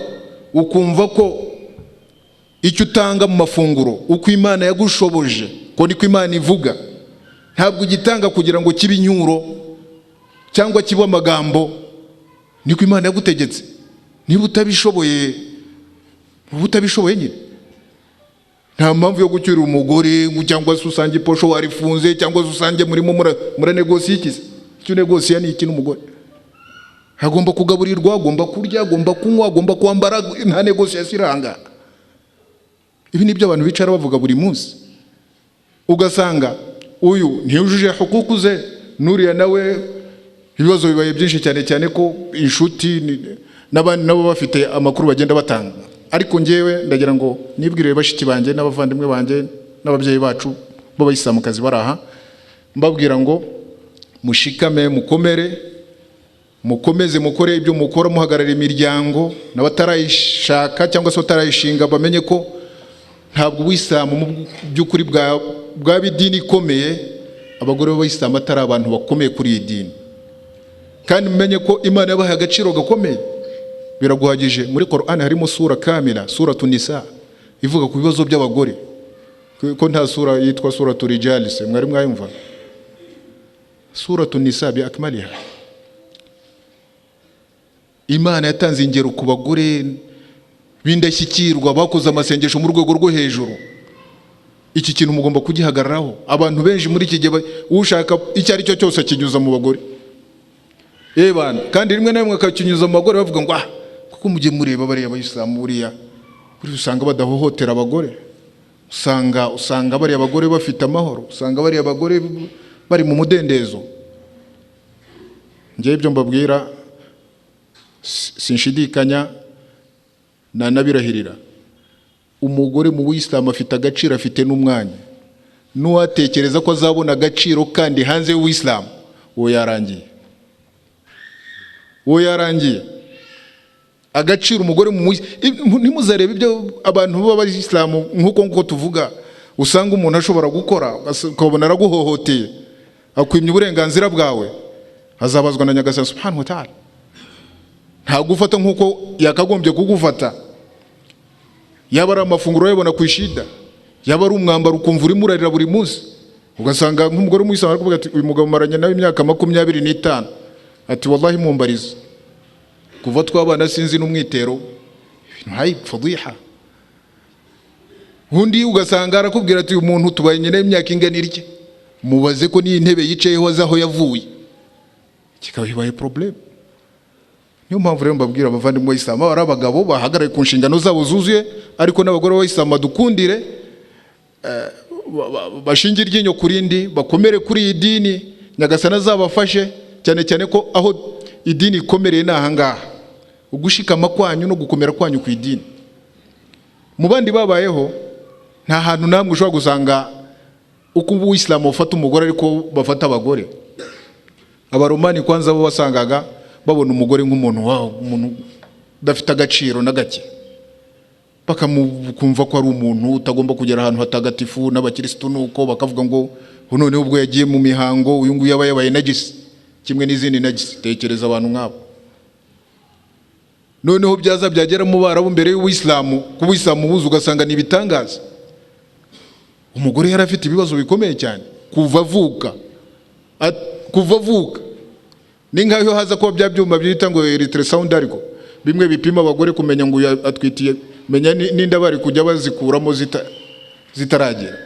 ukumva ko icyo utanga mu mafunguro uko Imana yagushoboje, ko niko Imana ivuga, ntabwo ugitanga kugira ngo kibe inyuro cyangwa kibe amagambo, niko Imana yagutegetse. Niba utabishoboye nyine, nta mpamvu yo gucyura umugore cyangwa se usange posho warifunze, cyangwa se usange murimo muranegosiye ikizi. Icyo negosiya ni iki n'umugore? Agomba kugaburirwa, agomba kurya, agomba kunywa, agomba kwambara, nta negosiyasiyo iranga. Ibi ni byo abantu bicara bavuga buri munsi. Ugasanga uyu ntiyujuje hukuku ze, nuriya nawe ibibazo bibaye byinshi, cyane cyane ko inshuti n'abandi nabo bafite amakuru bagenda batanga. Ariko njyewe ndagira ngo nibwirire bashiki banjye n'abavandimwe banjye n'ababyeyi bacu b'Abayisilamukazi baraha, mbabwira ngo mushikame, mukomere, mukomeze mukore ibyo mukora, muhagarara imiryango, n'abatarayishaka cyangwa se batarayishinga bamenye ko ntabwo Ubuyisilamu mu by'ukuri bwa bidini ikomeye, abagore b'Abayisilamu atari abantu bakomeye kuri iyi dini. Kandi mumenye ko Imana yabahaye agaciro gakomeye, biraguhagije. Muri Qur'an harimo sura kamila, suratu Nisa, ivuga ku bibazo by'abagore, ko nta sura yitwa suratu rijali se mwari mwayumva? Suratu nisa bi akmaliha. Imana yatanze ingero ku bagore b'indashyikirwa bakoze amasengesho mu rwego rwo hejuru. Iki kintu mugomba kugihagararaho. Abantu benshi muri iki gihe ushaka icyo ari cyo cyose akinyuza mu bagore. Bana kandi rimwe na rimwe akakinyuza mu bagore bavuga ngo kuko mujye mureba bariya abayisilamu buriya usanga badahohotera abagore, usanga bariya abagore bafite amahoro, usanga bariya abagore bari mu mudendezo. Ngiye ibyo mbabwira sinshidikanya nanabirahirira. Umugore mu Buyisilamu afite agaciro, afite n'umwanya. N'uwatekereza ko azabona agaciro kandi hanze y'Ubuyisilamu, uwo yarangiye. Agaciro umugore mu ntimuzarebe ibyo abantu b'Abayisilamu nk'uko tuvuga. Usanga umuntu ashobora gukora ukabona araguhohoteye, akwimye uburenganzira bwawe, azabazwa na Nyagasani subhanahu wa ta'ala. Nta gufata nk'uko yakagombye kugufata. Yaba ari amafunguro yabona ku ishida, yaba ari umwambaro ukumva urimo urarira buri munsi, ugasanga nk'umugore umuyisilamu arakuvuga ati uyu mugabo maranye nawe imyaka 25, ati wallahi mumbariza kuva twabana sinzi n'umwitero, ibintu hayi fadhiha. Undi ugasanga arakubwira ati uyu muntu tubaye nyine imyaka ingana irye, mubaze ko ni intebe yicayeho azaho yavuye, kikaba kibaye problem. Niyo mpamvu rero mbabwira abavandimwe b'Abayisilamu ari abagabo bahagaraye ku nshingano zabo zuzuye, ariko n'abagore b'Abayisilamu dukundire, bashingira iryinyo kurindi, bakomere kuri iyi dini, Nyagasani azabafashe, cyane cyane ko aho idini ikomereye nahangaha, ugushikama kwanyu no gukomera kwanyu ku idini. Mu bandi babayeho nta hantu namwe ushobora gusanga uko Ubuyisilamu bufata umugore ariko bafata abagore. Abaromani kwanza bo basangaga babona umugore nk'umuntu umuntu udafite agaciro na gake, bakamukumva ko ari umuntu utagomba kugera ahantu hatagatifu, n'abakirisitu nuko bakavuga ngo noneho ubwo yagiye mu mihango uyu nguyu yabaye najisi kimwe n'izindi najisi. Tekereza abantu nk'abo. Noneho byaza byagera mu Barabu mbere y'Ubuyisilamu, ku Buyisilamu buzu ugasanga ni ibitangaza. Umugore yari afite ibibazo bikomeye cyane kuva avuka. Ni nkaho haza kuba bya byuma byita ngo ultrasound, ariko bimwe bipima abagore kumenya ngo atwitiye, menya ninda bari kujya bazikuramo zitaragera.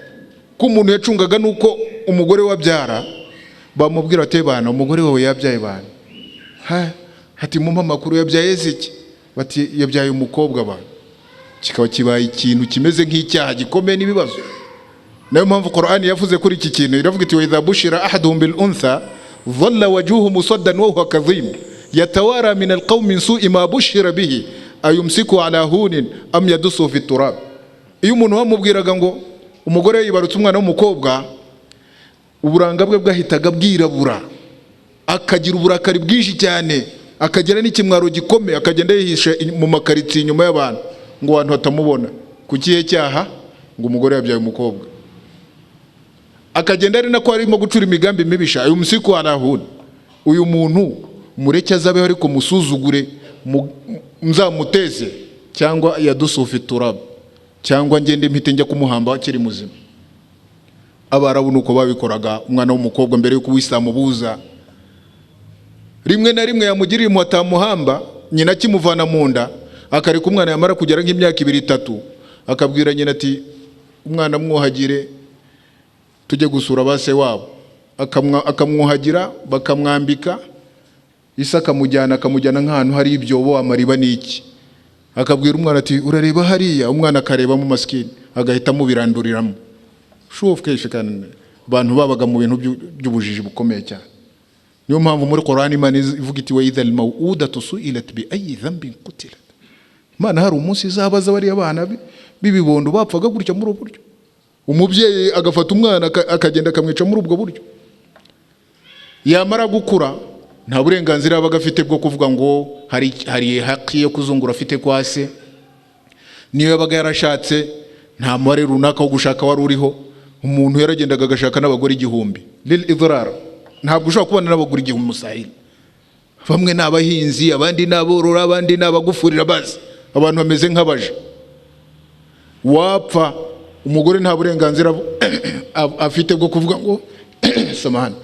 Ko umuntu yacungaga nuko umugore wabyara bamubwira ati bana umugore wawe yabyaye bana, hati mu makuru yabyaye ziki, bati yabyaye umukobwa bana. Kikaba kibaye ikintu kimeze nk'icyaha gikomeye n'ibibazo. Nayo mpamvu Qur'ani yavuze kuri iki kintu, iravuga iti wa idha bushira ahaduhum bil untha dhalla wajhuhu musaddan wa huwa kadhim yatawara min alqawmi min su'i ma bushira bihi ayumsiku ala hunin am yadusu fi turab. Iyo umuntu bamubwiraga ngo umugore yibarutse umwana w'umukobwa, uburanga bwe bwahitaga bwirabura, akagira uburakari bwinshi cyane, akagira n'ikimwaro gikomeye, akagenda yihisha mu makaritsiye inyuma y'abantu ngo abantu batamubona. Ku kihe cyaha? Ngo umugore yabyaye umukobwa. Akagenda ari nako arimo gucura imigambi mibisha. Ayo musiku arahuna, uyu muntu mureke azabeho ariko musuzugure, mzamuteze, cyangwa yadusufi turab, cyangwa ngende mpite njya kumuhamba akiri muzima. Abarabu nuko babikoraga. Umwana w'umukobwa mbere yuko Ubuyisilamu buza, rimwe na rimwe yamugirira impuhwe atamuhamba, nyina akimuvana mu nda, akareka umwana yamara kugera nk'imyaka 2-3, akabwira nyina ati umwana mwuhagire tujye gusura base wabo. Akamwuhagira, bakamwambika, Isa akamujyana nk'ahantu hari ibyobo, amariba n'iki. Akabwira umwana ati urareba hariya, umwana akareba mu maskini, agahita mubiranduriramo. Shufu keshe kandi abantu babaga mu bintu by'ubujiji bukomeye cyane. Niyo mpamvu muri Qur'ani Imana ivuga iti wa idhal maw'udatu su'ilat bi ayi dhanbin qutilat. Imana hari umunsi izabaza bari abana bibibondo bapfaga gutya muri uburyo. Umubyeyi agafata umwana akagenda akamwica muri ubwo buryo. Yamara gukura nta burenganzira abaga afite bwo kuvuga ngo hari haki yo kuzungura afite kwa se. Niyo yabaga yarashatse nta mubare runaka wo gushaka wari uriho. Umuntu yaragendaga agashaka n'abagore 1000 lil idrar. Ntabwo ushobora kubana n'abagore 1000 musahil. Bamwe n'abahinzi, abandi n'aborora, abandi n'abagufurira bazi. Abantu bameze nk'abaje. Wapfa umugore nta burenganzira afite bwo kuvuga ngo samahani,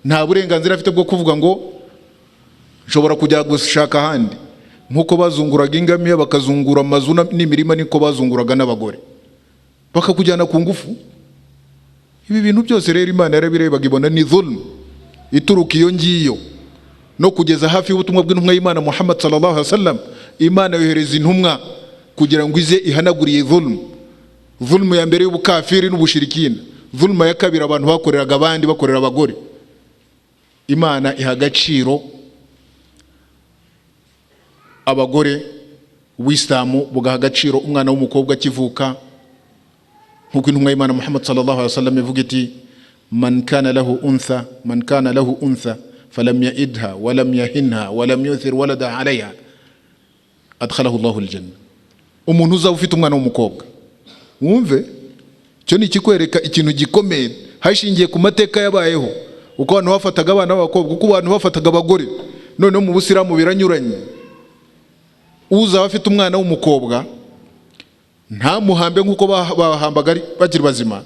nta burenganzira afite bwo kuvuga ngo nshobora kujya gushaka ahandi. Nkuko bazunguraga ingamiya bakazungura amazu n'imirima, niko bazunguraga n'abagore bakakujyana ku ngufu. Ibi bintu byose rero Imana yarabirebaga ibona ni dhulm ituruka iyo ngiyo. No kugeza hafi y'ubutumwa bw'intumwa y'Imana Muhammad sallallahu alaihi wasallam, Imana yohereza intumwa kugira ngo ize ihanaguriye dhulm ya mbere y'ubukafiri n'ubushirikina, dhulm ya kabiri abantu bakoreraga abandi, bakorera abagore. Imana iha agaciro abagore, Ubuislamu bugaha agaciro umwana w'umukobwa akivuka, nkuko intumwa y'Imana Muhammad sallallahu alaihi wasallam ivuga iti man kana lahu untha falam yaidha walam yahinha walam yuthir walada alayha adkhalahu Allahu aljanna. Umuntu uzaba ufite umwana w'umukobwa, wumve cyo ni kikwereka ikintu gikomeye hashingiye ku mateka yabayeho, uko abantu bafataga abana b'abakobwa, uko abantu bafataga abagore. None mu Busilamu biranyuranye. Uzaba afite umwana w'umukobwa nta muhambe nkuko bahambaga bakiri bazima,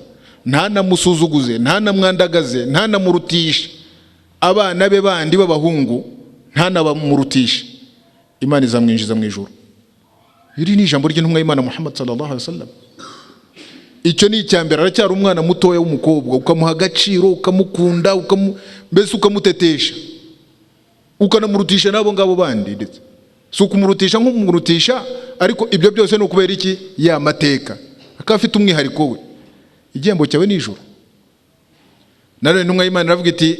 nta namusuzuguze, nta namwandagaze, nta namurutisha abana be bandi b'abahungu, nta nabamurutisha. Imana izamwinjiza mu ijuru. Iri ni ijambo ry'intumwa y'Imana Muhammad sallallahu alaihi wasallam. Icyo ni icyambere, aracyari umwana mutoya w'umukobwa, ukamuha agaciro, ukamukunda, mbese ukamutetesha, ukanamurutisha nabo ngabo bandi. Ndetse si ukumurutisha nk'umurutisha, ariko ibyo byose ni ukubera iki? Ya mateka akaba afite umwihariko we. Igihembo cyawe ni ijuru. None intumwa y'Imana iravuga iti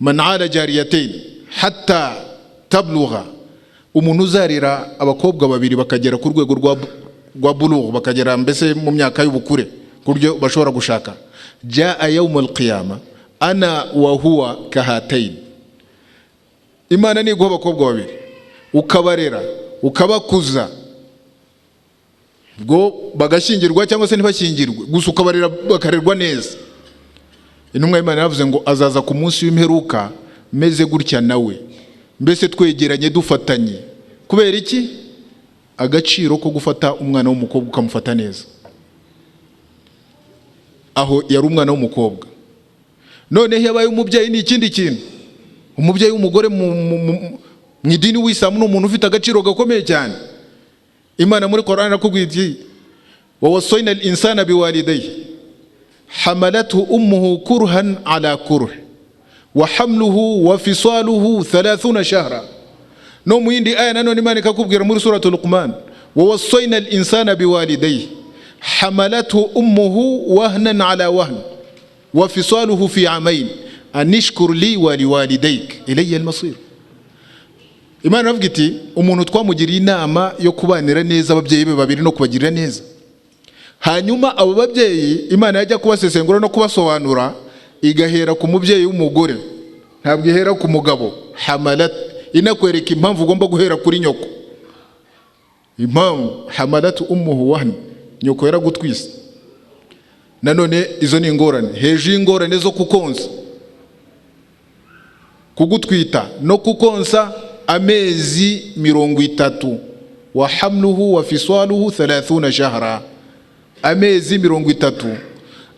man ala jariyatayn hatta tablugha, umuntu uzarira abakobwa babiri bakagera ku rwego rwa bulugh, bakagera mbese mu myaka y'ubukure ku buryo bashobora gushaka, jaa yawmul qiyama ana wa huwa kahatayn. Imana ni guha abakobwa babiri ukabarera ukabakuza, bwo bagashyingirwa cyangwa se ntibashyingirwe, gusa ukabarera bakarerwa neza. Intumwa y'Imana yavuze ngo azaza ku munsi w'imperuka meze gutya nawe, mbese twegeranye dufatanye. Kubera iki? Agaciro ko gufata umwana w'umukobwa ukamufata neza. Aho yari umwana w'umukobwa. None yabaye umubyeyi ni ikindi kintu. Umubyeyi w'umugore mu idini w'Islamu ni umuntu ufite agaciro gakomeye cyane. Imana muri Qur'an irakubwira iti wa wasayna al-insana biwalidayhi hamalathu ummuhu kurhan ala kurh wa hamluhu wa fisaluhu 30 shahra. No mu yindi aya nanone Imana ikakubwira muri suratul Luqman wa wasayna al-insana biwalidayhi hamalathu ummuhu wahnan ala wahn wa fisaluhu fi amayn anishkur li wa liwalidayk ilayya al-masir. Imana iravuga iti umuntu twamugiriye inama yo kubanira neza ababyeyi be babiri no kubagirira neza. Hanyuma abo babyeyi Imana yajya kubasesengura no kubasobanura, igahera ku mubyeyi w'umugore, ntabwo ihera ku mugabo. Hamalat inakwereka impamvu ugomba guhera kuri nyoko. Impamvu hamalatu ummuhu wahn, nyoko yaragutwise. Nanone izo ni ingorane, hejuru y'ingorane zo kukonsa, kugutwita no kukonsa amezi 30, wa hamluhu wa fisaluhu 30 shahra, amezi 30.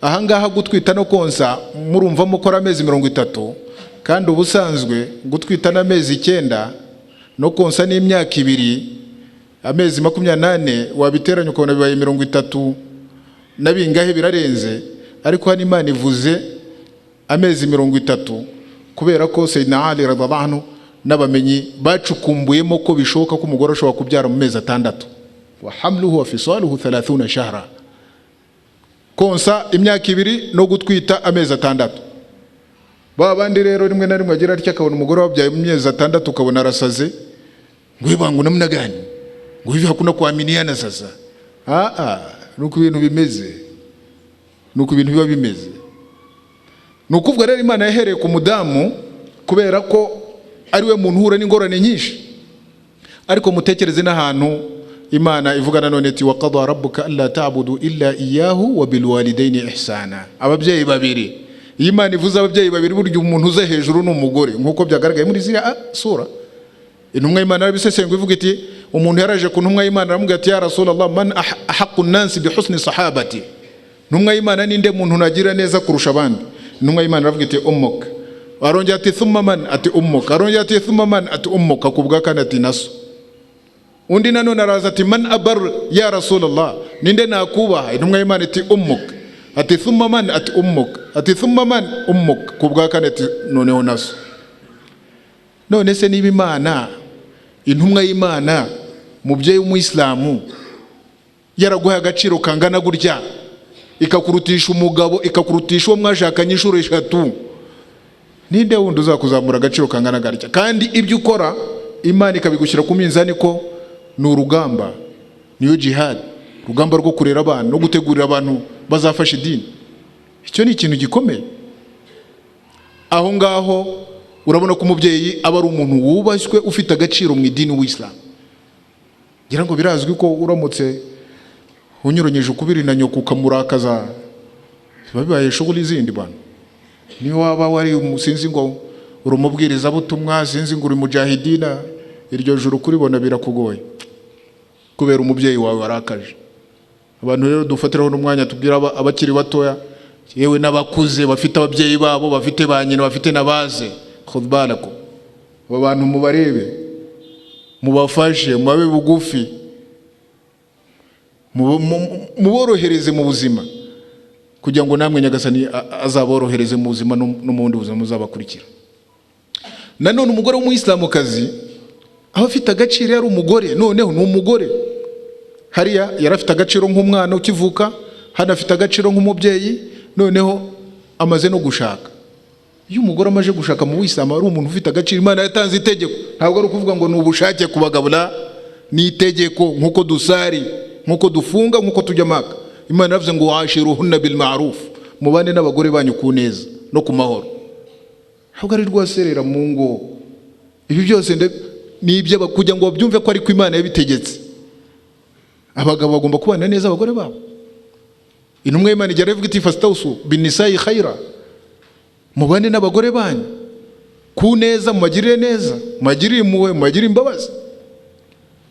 Ahangaha gutwita no konsa murumva mukora amezi 30, kandi ubusanzwe gutwita n'amezi 9 no konsa n'imyaka 2, amezi 28 wabiteranya ukabona bibaye 30 nabingahe birarenze. Ariko hano Imana ivuze amezi 30 kubera ko Sayyidina Ali radhiallahu anhu n'abamenyi bacukumbuyemo ko bishoboka ko umugore ashobora kubyara mu mezi 6. Wa hamluhu wa fisaluhu 30 shahra, konsa imyaka 2 no gutwita amezi 6. Babandi rero rimwe na rimwe agira atya akabona umugore wabyaye mu mezi 6 ukabona arasaze, ngo bangu namna gani, ngo hivi hakuna kuaminiana sasa. Nuko ibintu bimeze, nuko ibintu biba bimeze. Nukuvuga rero Imana yahereye ku mudamu kubera ko ari we muntu uhura n'ingorane nyinshi. Ariko mutekereze n'ahantu Imana ivuga nanone ati wa qada rabbuka alla ta'budu illa iyyahu wa bil walidayni ihsana. Ababyeyi babiri, Imana ivuze ababyeyi babiri, burya umuntu uze hejuru n'umugore, nkuko byagaragaye muri ziriya sura. Intumwa y'Imana yabisesengura ivuga iti umuntu yaraje ku ntumwa y'Imana aramubwira ati ya Rasulullah man ahaqqu an-nas bi husni sahabati, Ntumwa y'Imana ninde muntu nagira neza kurusha abandi? Ntumwa y'Imana aravuga iti ummuka. Arongera ati thumma man, ati ummuka. Arongera ati thumma man, ati ummuka. Kubwa kandi ati naso. Undi nanone araza ati man abar ya Rasulullah, ninde nakubaha? Intumwa y'Imana iti ummuka. Ati thumma man, ati ummuka. Ati thumma man, ummuka. Kubwa kandi ati noneho naso. None se niba Imana, intumwa y'Imana, mubyeyi w'Umuislamu, yaraguha agaciro kangana gutya, ikakurutisha umugabo, ikakurutisha uwo mwashakanye inshuro 3, ninde wundi uzakuzamura agaciro kangana gutya? Kandi ibyo ukora Imana ikabigushyira ku minzani ko ni urugamba, niyo jihad, urugamba rwo kurera abantu no gutegurira abantu bazafasha idini. Icyo ni ikintu gikomeye. Aho ngaho urabona ko umubyeyi aba ari umuntu wubashywe ufite agaciro mu idini w'Islam. Ngira ngo birazwi ko uramutse unyuranyeje ukubiri na nyoko ukamurakaza, bibaye shughuli zindi bana. Niyo waba wari umusinzi ngo urumubwiriza butumwa, sinzi ngo uri mujahidina, iryo juru kuribona birakugoye kubera umubyeyi wawe warakaje. Abantu rero dufatiraho n'umwanya tubwira abakiri batoya, yewe n'abakuze bafite ababyeyi babo, bafite ba nyina, bafite nabaze, khudbalako. Abantu mubarebe, mubafashe, mubabe bugufi, muborohereze mu buzima, kugira ngo namwe Nyagasani azaborohereze mu buzima no mu bundi buzima muzabakurikira. Nanone umugore w'Umuislamukazi aho afite agaciro yari umugore, noneho ni umugore. Hariya yarafite agaciro nk'umwana ukivuka, hano afite agaciro nk'umubyeyi, noneho amaze no gushaka. Iyo umugore amaje gushaka mu Buislamu ari umuntu ufite agaciro. Imana yatanze itegeko, ntabwo ari ukuvuga ngo ni ubushake kubagabura, ni itegeko nkuko dusari, nkuko dufunga, nkuko tujya Maka. Imana yavuze ngo washiruhunna bil ma'ruf, mubane n'abagore banyu ku neza no ku mahoro. Ntabwo ari rwaserera mu ngo. Ibi byose ni ibyo kugira ngo babyumve ko ari ko Imana yabitegetse. Abagabo bagomba kubana neza abagore babo. Intumwa y'Imana ijya ivuga iti fastausu bin nisa'i khaira, mubane n'abagore banyu ku neza, mubagirire neza, mubagirire impuhwe, mubagirire imbabazi.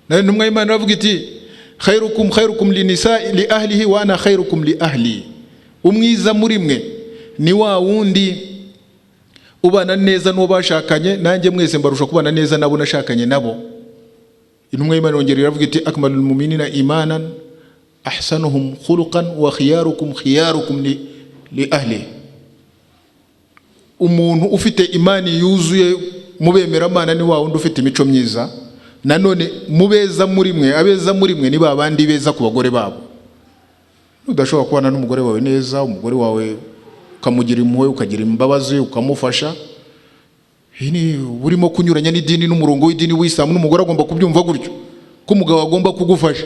Nayo intumwa y'Imana iravuga iti khairukum li nisa'i li ahlihi wa ana khairukum li ahli. Umwiza muri mwe ni wa wundi ubana neza n'uwo bashakanye, nanjye mwese mbarusha kubana neza nabo nashakanye nabo. Intumwa y'Imana yongera iravuga iti akmalul mu'minina imanan ahsanuhum khuluqan wa khiyarukum li ahli. Umuntu ufite imani yuzuye mubemera Imana ni wa wundi ufite imico myiza. Nanone mubeza muri mwe, abeza muri mwe ni babandi beza ku bagore babo. Udashobora kubana n'umugore wawe neza, umugore wawe ukamugira impuhwe, ukagira imbabazi, ukamufasha, ini burimo kunyuranya n'idini n'umurongo w'idini w'Islam. N'umugore agomba kubyumva gutyo ko umugabo agomba kugufasha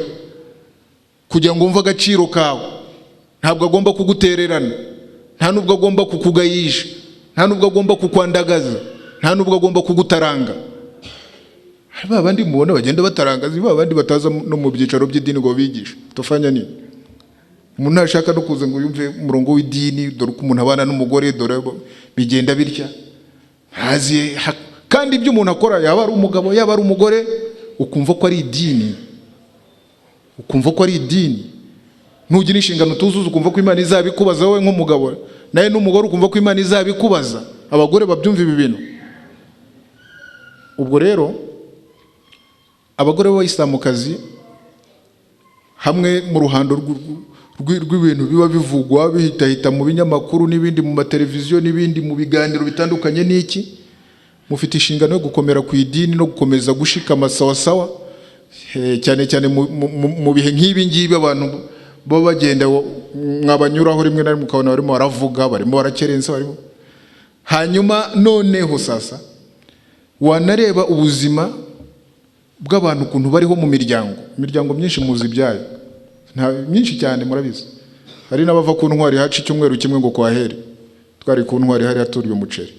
kugira ngo umve agaciro kawe. Ntabwo agomba kugutererana, nta nubwo agomba kukugayisha, nta nubwo agomba kukwandagaza, nta nubwo agomba kugutaranga. Ba bandi mubona bagenda batarangaza, ba bandi bataza no mu byicaro by'idini ngo bigisha. Tofanya nini? Umuntu ashaka no kuza ngo yumve umurongo w'idini, dore ko umuntu abana n'umugore, dore bigenda bitya. Hazi kandi ibyo umuntu akora, yaba ari umugabo yaba ari umugore, ukumva ko ari idini, ukumva ko ari idini. Nugira inshingano tuzuza, ukumva ko Imana izabikubaza wowe nk'umugabo, naye n'umugore ukumva ko Imana izabikubaza. Abagore babyumva ibi bintu. Ubwo rero abagore b'Abayisilamukazi hamwe mu ruhando rw'ibintu biba bivugwa bihita mu binyamakuru n'ibindi mu mateleviziyo n'ibindi mu biganiro bitandukanye, n'iki mufite inshingano yo gukomera ku idini no gukomeza gushikama sawa cyane cyane mu bihe nk'ibi ngibi. Abantu bo bagenda mwabanyuraho rimwe na rimwe ukabona barimo baravuga, barimo barakerensa, barimo hanyuma noneho sasa wanareba ubuzima bw'abantu ukuntu bariho mu imiryango myinshi muzi byayo, nta myinshi cyane murabizi. Hari n'abava ku ntwari haci icyumweru kimwe ngo kwahere, twari ku ntwari hari haturiye umuceri.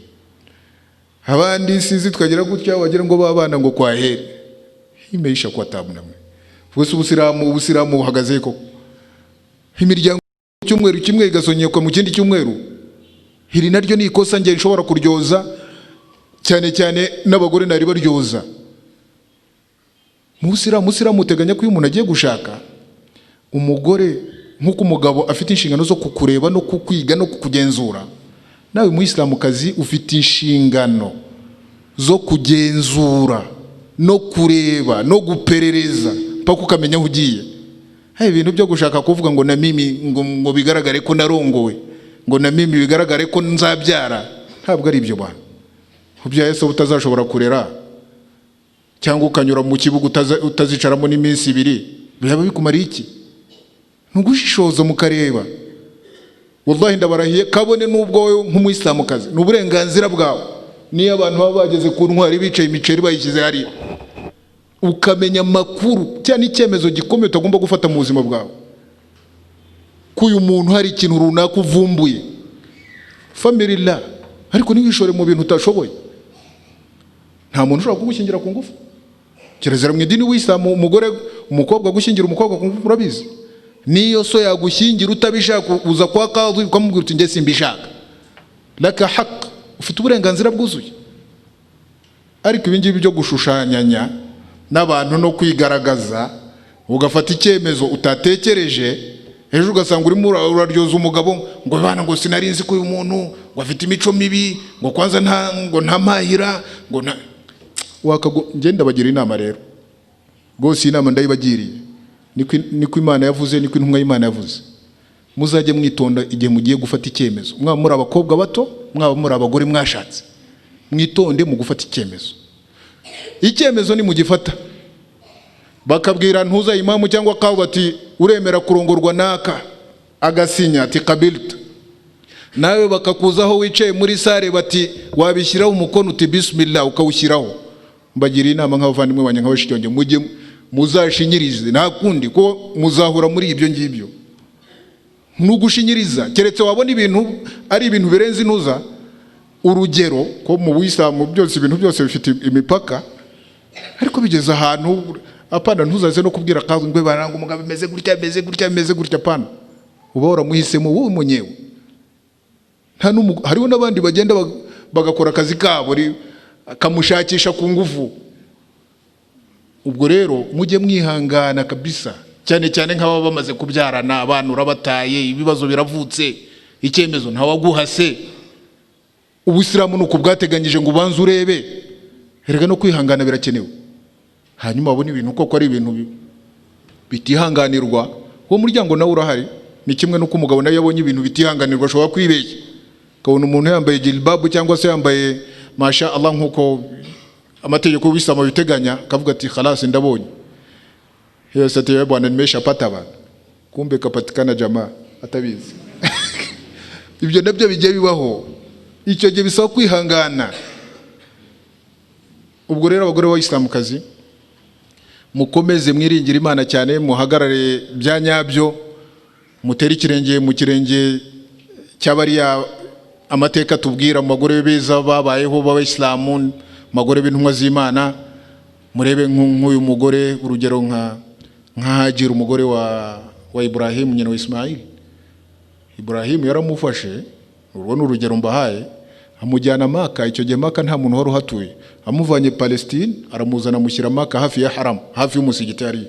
Abandi sinzi twagira gutya wagira ngo babana ngo kwahere, himeisha kwa tabu namwe. Bwese ubusiramu buhagaze ko imiryango icyumweru kimwe igasonyekwa mu kindi cyumweru. Hiri naryo ni ikosa nge nshobora kuryoza, cyane cyane n'abagore nari baryoza. Musiramu uteganya ko uyu umuntu agiye gushaka umugore nk'uko umugabo afite inshingano zo kukureba no kukwiga no kukugenzura, nawe muislamukazi ufite inshingano zo kugenzura no kureba no guperereza mpaka ukamenya aho ugiye. Hari ibintu byo gushaka kuvuga ngo na mimi ngo bigaragare ko narongowe, ngo na mimi bigaragare ko nzabyara, ntabwo ari ibyo bantu. Ubyaye se utazashobora kurera cyangwa ukanyura mu kibuga utazicaramo n'iminsi 2, byaba bikumara iki? Ntugushishoza mukareba. Wallahi ndabarahiye kabone nubwo wowe nk'umuislamukazi n'uburenganzira bwawe, niyo abantu baba bageze ku ntwari bicaye imiceri bayishyize hari, ukamenya makuru cyane icyemezo gikomeye utagomba gufata mu buzima bwawe, ko uyu muntu hari ikintu runaka uvumbuye, famillah, ariko ntiwishore mu bintu utashoboye. Nta muntu ushobora kugushyingira ku ngufu. Kirazira mu idini w'Islamu umukobwa gushyingira umukobwa ku ngufu, urabizi. Niyo so yagushyingira utabishaka uza kwa kadhi ukamubwira uti nge simbishaka, laka haq, ufite uburenganzira bwuzuye. Ariko ibingibi byo gushushanyanya n'abantu no kwigaragaza ugafata icyemezo utatekereje, ejo ugasanga urimo uraryoza umugabo ngo bana ngo sinari nzi ko uyu muntu ngo afite imico mibi, ngo kwanza nta mahira, ngo ngenda bagira inama rero rwose. Inama ndayibagiriye, niko Imana yavuze, niko intumwa y'Imana yavuze. Muzajye mwitonda igihe mugiye gufata icyemezo, mwaba muri abakobwa bato, mwaba muri abagore mwashatse, mwitonde mu gufata icyemezo. Icyemezo ni mugifata bakabwira ntuza imamu cyangwa kawo bati uremera kurongorwa naka, agasinya ati kabilta, nawe bakakuzaho wicaye muri sare bati wabishyiraho umukono uti bismillah ukawushyiraho. Mbagira inama nk'abavandimwe banye nk'abashikiyonge, mujye muzashinyirize, nta kundi ko muzahura muri ibyo ngibyo. Ntugushinyiriza keretse wabona ibintu ari ibintu birenze intuza urugero, ko mu Buislamu byose ibintu byose bifite imipaka. Ariko bigeze ahantu apana ntuzaze no kubwira kazi ngwe baranga umugabo bimeze gutya pana, uba waramuhisemo wowe munyewe. Hariho n'abandi bagenda bagakora akazi kabo kamushakisha ku nguvu. Ubwo rero mujye mwihangana kabisa, cyane cyane nk'aba bamaze kubyarana, abantu urabataye, ibibazo biravutse, icyemezo ntawaguhase. Ubuislamu nuko bwateganyije ngo ubanze urebe, erega no kwihangana birakenewe. Hanyuma abone ibintu koko ari ibintu bitihanganirwa, uwo muryango nawe urahari. Ni kimwe nuko umugabo nawe yabonye ibintu bitihanganirwa ashobora kwibeshya, kabona umuntu yambaye jilbabu cyangwa se yambaye masha Allah nkuko amategeko y'Islamu biteganya, kavuga ati khalas ndabonye. Hiyo sasa bwana nimeshapata bana, kumbe kapatikana jamaa atabizi. Ibyo nabyo bigiye bibaho, icyo gihe bisaba kwihangana. Ubwo rero abagore b'Islamukazi mukomeze mwiringira Imana cyane, muhagarare bya nyabyo, mutera ikirenge mu kirenge cy'abariya amateka tubwira mu bagore beza babayeho b'Abayisilamu, magore b'intumwa z'Imana. Murebe nk'uyu mugore, urugero nka Hagira, umugore wa Ibrahim nyina wa Ismail. Ibrahim yaramufashe, urwo n'urugero mbahaye, amujyana Maka. Icyo gihe Maka nta muntu wari uhatuye, amuvanye Palestine aramuzana mushyira Maka hafi ya Haram, hafi y'umusigiti yari.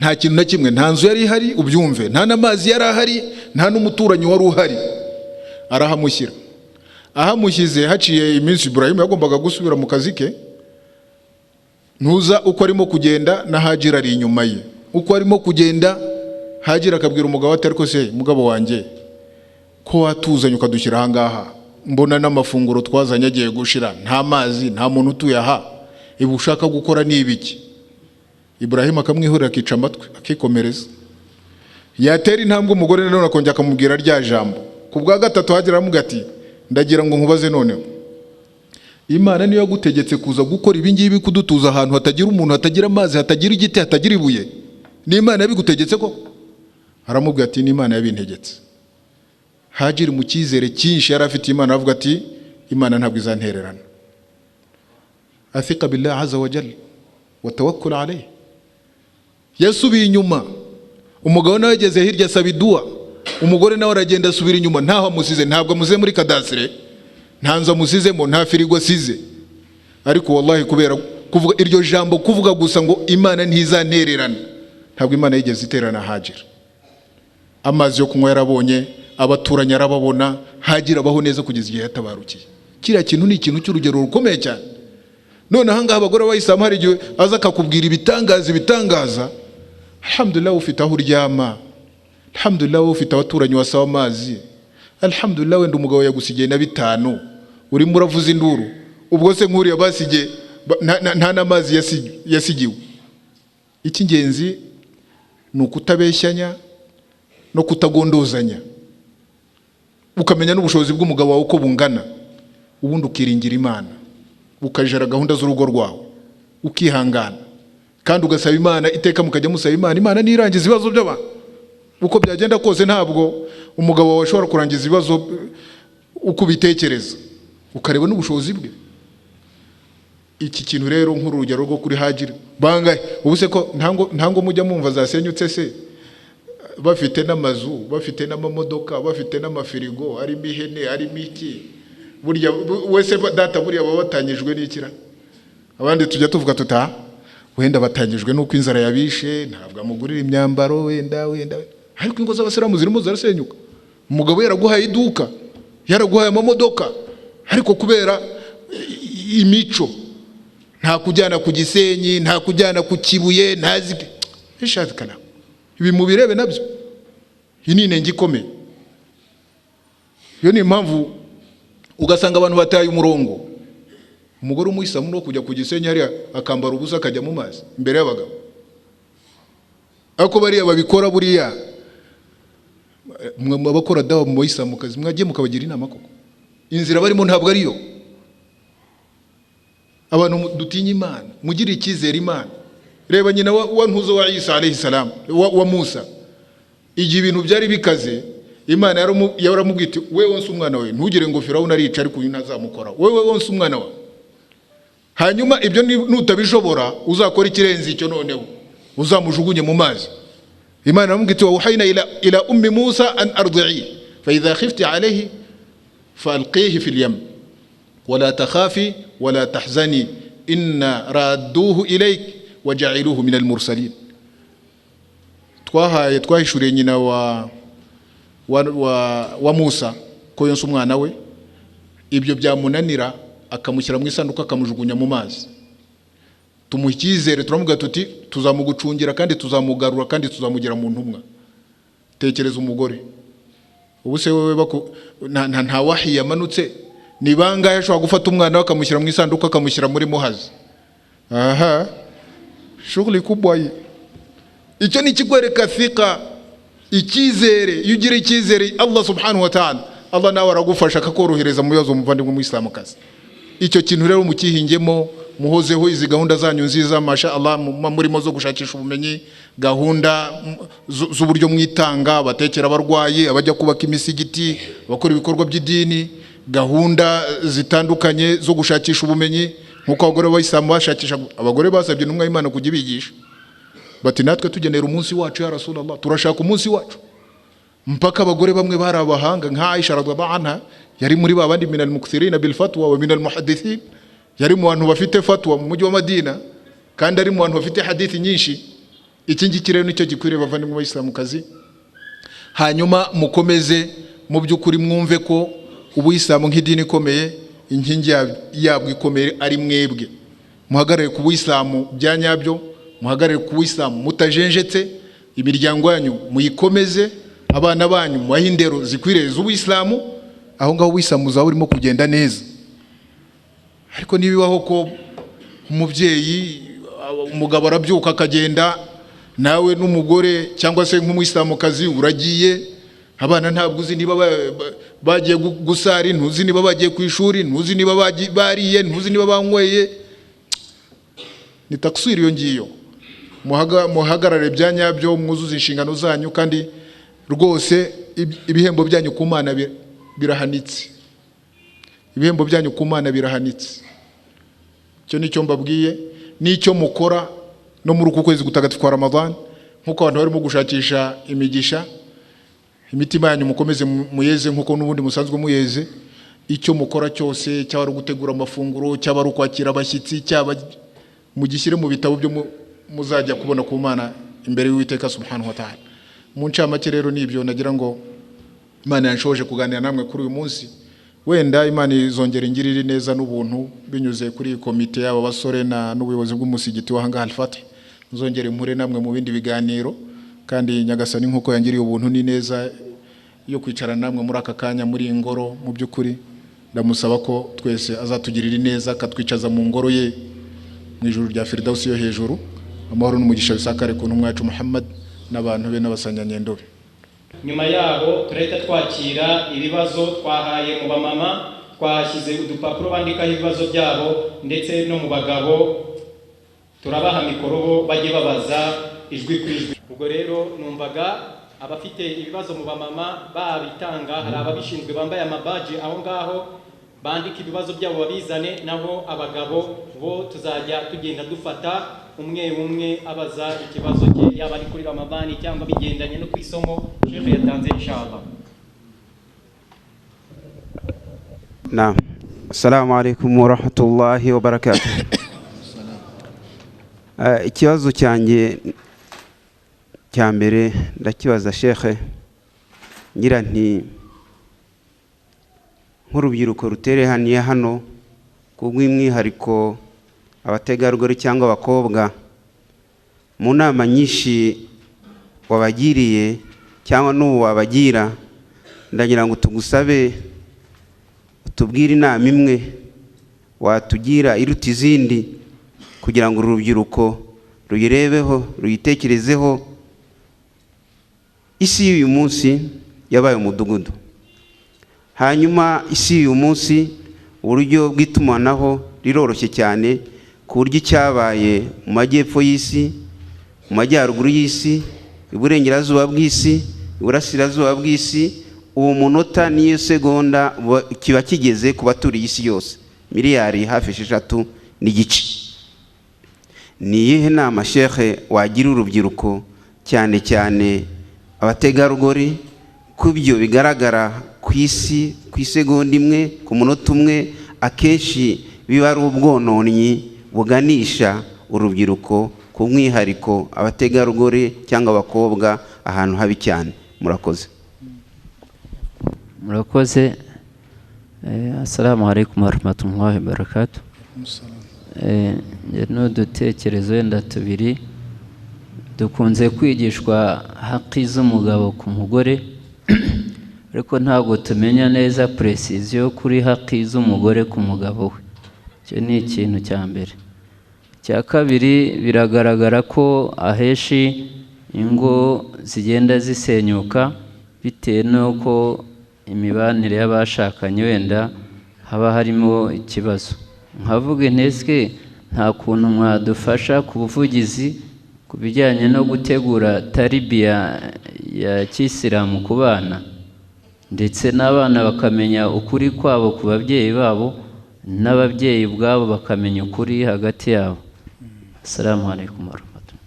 Nta kintu na kimwe, nta nzu yari ihari ubyumve, nta n'amazi yari ahari, nta n'umuturanyi wari uhari. Arahamushyira. Ahamushyize haciye iminsi, Ibrahim yagombaga gusubira mu kazi ke. Ntuza uko arimo kugenda na Hagira ari inyuma ye. Uko arimo kugenda Hagira akabwira umugabo ati ariko se mugabo wanjye ko watuzanye ukadushyira aha ngaha, mbona n'amafunguro twazanye agiye gushira, nta mazi, nta muntu utuye aha, ibi ushaka gukora ni ibiki? Ibrahim akamwihurira akica amatwi akikomereza. Yatera intambwe umugore nanone akongera akamubwira rya jambo. Ku bwa gatatu Hagira aramubwira ati ndagira ngo nkubaze noneho, Imana niyo yagutegetse kuza gukora ibi ngibi, kudutuza ahantu hatagira umuntu, hatagira amazi, hatagira igiti, hatagira ibuye? Ni Imana yabigutegetse ko? Aramubwira ati ni Imana yabintegetse. Hagira mu cyizere cyinshi yari afite Imana, avuga ati Imana ntabwo izantererana. Athika billahi azza wa jalla wa tawakkul alayhi. Yasubiye inyuma, umugabo nawe ageze hirya asaba idua, umugore nawe aragenda asubira inyuma, ntaho amusize. Ntabwo amusize muri kadasire, nta nzu amusizemo, nta firigo asize. Ariko wallahi kubera kuvuga iryo jambo, kuvuga gusa ngo Imana ntizantererana, ntabwo Imana yigeze iterana Hagira. amazi yo kunywa yarabonye, abaturanyi arababona, hagira abaho neza kugeza igihe yatabarukiye. Kiriya kintu ni ikintu cy'urugero rukomeye cyane. None ahangaha abagore b'Abayisilamu hari igihe aza akakubwira ibitangaza, alhamdulillah ufite aho uryama, alhamdulillah ufite abaturanyi wasaba amazi, alhamdulillah wenda umugabo yagusigiye na 5 urimo uravuza induru, ubwo se nk'uriya basigiye nta n'amazi yasigiwe. Icy'ingenzi ni ukutabeshyanya no kutagondozanya, ukamenya n'ubushobozi bw'umugabo wawe uko bungana, ubundi ukiringira Imana, ukajara gahunda z'urugo rwawe, ukihangana kandi ugasaba Imana iteka, mukajya musaba Imana, Imana nirangiza ibibazo by'abantu. Uko byagenda kose ntabwo umugabo wawe ashobora kurangiza ibibazo uko bitekereza, ukareba n'ubushobozi bwe. Iki kintu rero nk'urugero rwo kuri Hajiri bangahe, ubuse ko ntango mujya mumva zasenyutse se, bafite n'amazu, bafite n'amamodoka, bafite n'amafirigo, ari mihene, ari miki, burya wese data burya baba batangijwe n'ikira. Abandi tujya tuvuga tuta wenda batangijwe nuko inzara yabishe, ntabwo amugurira imyambaro, wenda ariko ingo z'abasilamu zirimo zarasenyuka. Umugabo yaraguhaye iduka, yaraguhaye amamodoka, ariko kubera imico, nta kujyana ku Gisenyi, nta kujyana ku Kibuye, ntazi ishakana. Ibi mubirebe nabyo, iyi ni inenge ikomeye. Yo ni impamvu ugasanga abantu bataye umurongo. Umugore umuyisilamu no kujya ku Gisenyi hariya akambara ubusa akajya mu mazi imbere y'abagabo. Ako bariya babikora buriya mwe abakora dawa mu Bayisilamu kazi mwagiye mukabagira inama koko. Inzira barimo ntabwo ariyo. Abantu dutinya Imana, mugira icyizere Imana. Reba nyina wa ntuzo wa Isa alayhi salam, wa Musa. Igihe ibintu byari bikaze, Imana yaramubwita, wewe wonse umwana wawe, ntugire ngo Firauni arica ariko ntazamukora. Wewe wonse umwana wawe. Hanyuma ibyo nutabishobora uzakora ikirenze icyo noneho, uzamujugunye mu mazi. Imana yaramubwita, wahayna ila ummi Musa an ardi'i, fa idha khifti alayhi falqihi fil yam wala takhafi wala tahzani inna radduhu ilayk waja'aluhu min al-mursalin. Twahishuriye nyina wa Musa ko yonse umwana we, ibyo byamunanira akamushyira mu isanduku akamujugunya mu mazi. Tumuha icyizere, turamuga tuti tuzamugucungira kandi tuzamugarura kandi tuzamugira mu ntumwa. Tekereza umugore, ubu se wewe nta wahi yamanutse, ni bangahe ashobora gufata umwana akamushyira mu isanduku akamushyira muri muhazi? Aha, shughuli kubwa hii. Icyo ni kikwereka thika, icyizere. Iyo ugira icyizere Allah subhanahu wa ta'ala, Allah nawe aragufasha akakorohereza mu bibazo muvandimwe mu Islamu kazi. Icyo kintu rero mukihingemo, muhozeho izi gahunda zanyu nziza, masha Allah, murimo zo gushakisha ubumenyi, gahunda z'uburyo mwitanga, batekera abarwayi, abajya kubaka imisigiti, bakora ibikorwa by'idini, gahunda zitandukanye zo gushakisha ubumenyi. Nkuko abagore b'Abayisilamu bashakisha, abagore basabye n'umwa Imana kujya bigisha bati, natwe tugenera umunsi wacu ya Rasulullah, turashaka umunsi wacu. Mpaka abagore bamwe bari abahanga nka Aisha radhiyallahu anha, yari muri babandi minal mukthirina bil fatwa wa minal muhaddithin, yari mu bantu bafite fatwa mu mujyi wa Madina kandi ari mu bantu bafite hadithi nyinshi. Iki ngiki rero nicyo gikwiriye bavandimwe b'Abayisilamu kazi. Hanyuma mukomeze mu by'ukuri mwumve ko ubuyisilamu nk'idini ikomeye, inkingi yabwo ikomeye ari mwebwe. Muhagarare ku buyisilamu bya nyabyo, muhagarare ku buyisilamu mutajenjetse, imiryango yanyu muyikomeze, abana banyu mubahe indero zikwiriye z'ubuyisilamu, aho ngaho ubuyisilamu uzaba urimo kugenda neza. Ariko nibibaho ko umubyeyi umugabo arabyuka akagenda, nawe n'umugore cyangwa se nk'umuyisilamukazi uragiye, abana ntabwo uzi niba bagiye gusari, ntuzi niba bagiye ku ishuri, ntuzi niba bariye, ntuzi niba banyweye, ni taksiri iyo ngiyo. Muhagarare bya nyabyo, mwuzuze inshingano zanyu, kandi rwose ibihembo byanyu ku Mana birahanitse. Ibihembo byanyu ku Mana birahanitse. Cyo nicyo mbabwiye, nicyo mukora no muri uku kwezi gutagatifu kwa Ramadan, nkuko abantu barimo gushakisha imigisha. Imitima yanyu mukomeze muyeze nkuko n'ubundi musanzwe muyeze. Icyo mukora cyose, cyaba ari gutegura amafunguro, cyaba ari kwakira abashyitsi, cyaba mugishyire mu bitabo byo muzajya kubona ku Mana imbere y'Uwiteka subhanahu wa ta'ala. mu ncamake rero nibyo nagira ngo Imana yanshoje kuganira namwe kuri uyu munsi. Wenda Imana izongera ingirire neza n'ubuntu binyuze kuri komite y'aba basore n'ubuyobozi bw'umusigiti wa hanga Al-Fath. Nzongere mpure namwe mu bindi biganiro, kandi Nyagasani nkuko yangiriye ubuntu ni neza yo kwicara namwe muri aka kanya muri ingoro. Mu by'ukuri ndamusaba ko twese azatugirira neza, akatwicaza mu ngoro ye mu ijuru rya Firdausi yo hejuru. Amahoro n'umugisha bisakare ku ntumwa yacu Muhammad n'abantu be n'abasanyanyendo be. Nyuma yabo turahita twakira ibibazo twahaye mu bamama, twashyize udupapuro bandikaho ibibazo byabo, ndetse no mu bagabo turabaha mikoro bo bajye babaza ijwi ku ijwi. Ubwo rero numvaga abafite ibibazo mu bamama babitanga, hari ababishinzwe bambaye amabaji aho ngaho bandika ibibazo byabo babizane, naho abagabo bo tuzajya tugenda dufata umwe abaza ikibazo cye, yaba ari kuri Ramadhani cyangwa bigendanye no kwisomo Sheikh yatanze inshallah. Naam. Assalamu alaikum wa rahmatullahi wa barakatuh. Ikibazo cyanjye cya mbere ndakibaza Sheikh, ngira nti nk'urubyiruko ruterehaniye hano kubw'umwihariko abategarugori cyangwa abakobwa, mu nama nyinshi wabagiriye cyangwa n'ubu wabagira, ndagira ngo tugusabe utubwire inama imwe watugira iruta izindi kugira ngo urubyiruko ruyirebeho, ruyitekerezeho. Isi y'uyu munsi yabaye umudugudu, hanyuma isi y'uyu munsi uburyo bw'itumanaho riroroshye cyane ku buryo icyabaye mu majyepfo y'isi, mu majyaruguru y'isi, iburengerazuba bw'isi, iburasirazuba bw'isi, uwo munota n'iyo segonda kiba kigeze ku baturiye isi yose miliyari hafi 6 n'igice. Ni iyihe nama Sheikh wagira urubyiruko, cyane cyane abategarugori, ku byo bigaragara ku isi, ku isegonda imwe, ku munota umwe, akenshi biba ari ubwononyi buganisha urubyiruko, ku mwihariko abategarugori cyangwa abakobwa, ahantu habi cyane. Murakoze. Murakoze. Assalamu alaikum wa rahmatullahi wa barakatuh. N'udutekerezo wenda tubiri. Dukunze kwigishwa haki z'umugabo ku mugore, ariko ntabwo tumenya neza precision kuri haki z'umugore ku mugabo we. Icyo ni ikintu cya mbere. Cya kabiri, biragaragara ko aheshi ingo zigenda zisenyuka bitewe n'uko imibanire y'abashakanye wenda haba harimo ikibazo. Nkavuga inteswe nta kuntu mwadufasha ku buvugizi ku bijyanye no gutegura taribiya ya Kisilamu ku bana, ndetse n'abana bakamenya ukuri kwabo ku babyeyi babo, n'ababyeyi ubwabo bakamenya ukuri hagati yabo. Assalamu alaikum warahmatullahi.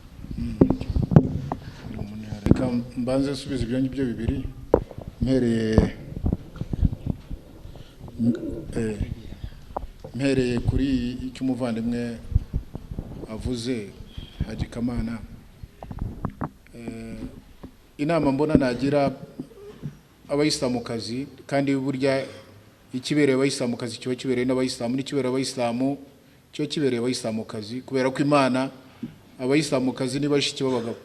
Reka mbanze subiza ibyo ngibyo bibiri, mpereye kuri icyo umuvandimwe avuze Haji Kamana. Inama mbona nagira abayisilamukazi, kandi burya ikibereye abayisilamukazi kiba kibereye n'abayisilamu, n'ikibereye abayisilamu kiba kibereye abayisilamukazi, kubera ko Imana abayisilamukazi ni bashiki b'abagabo.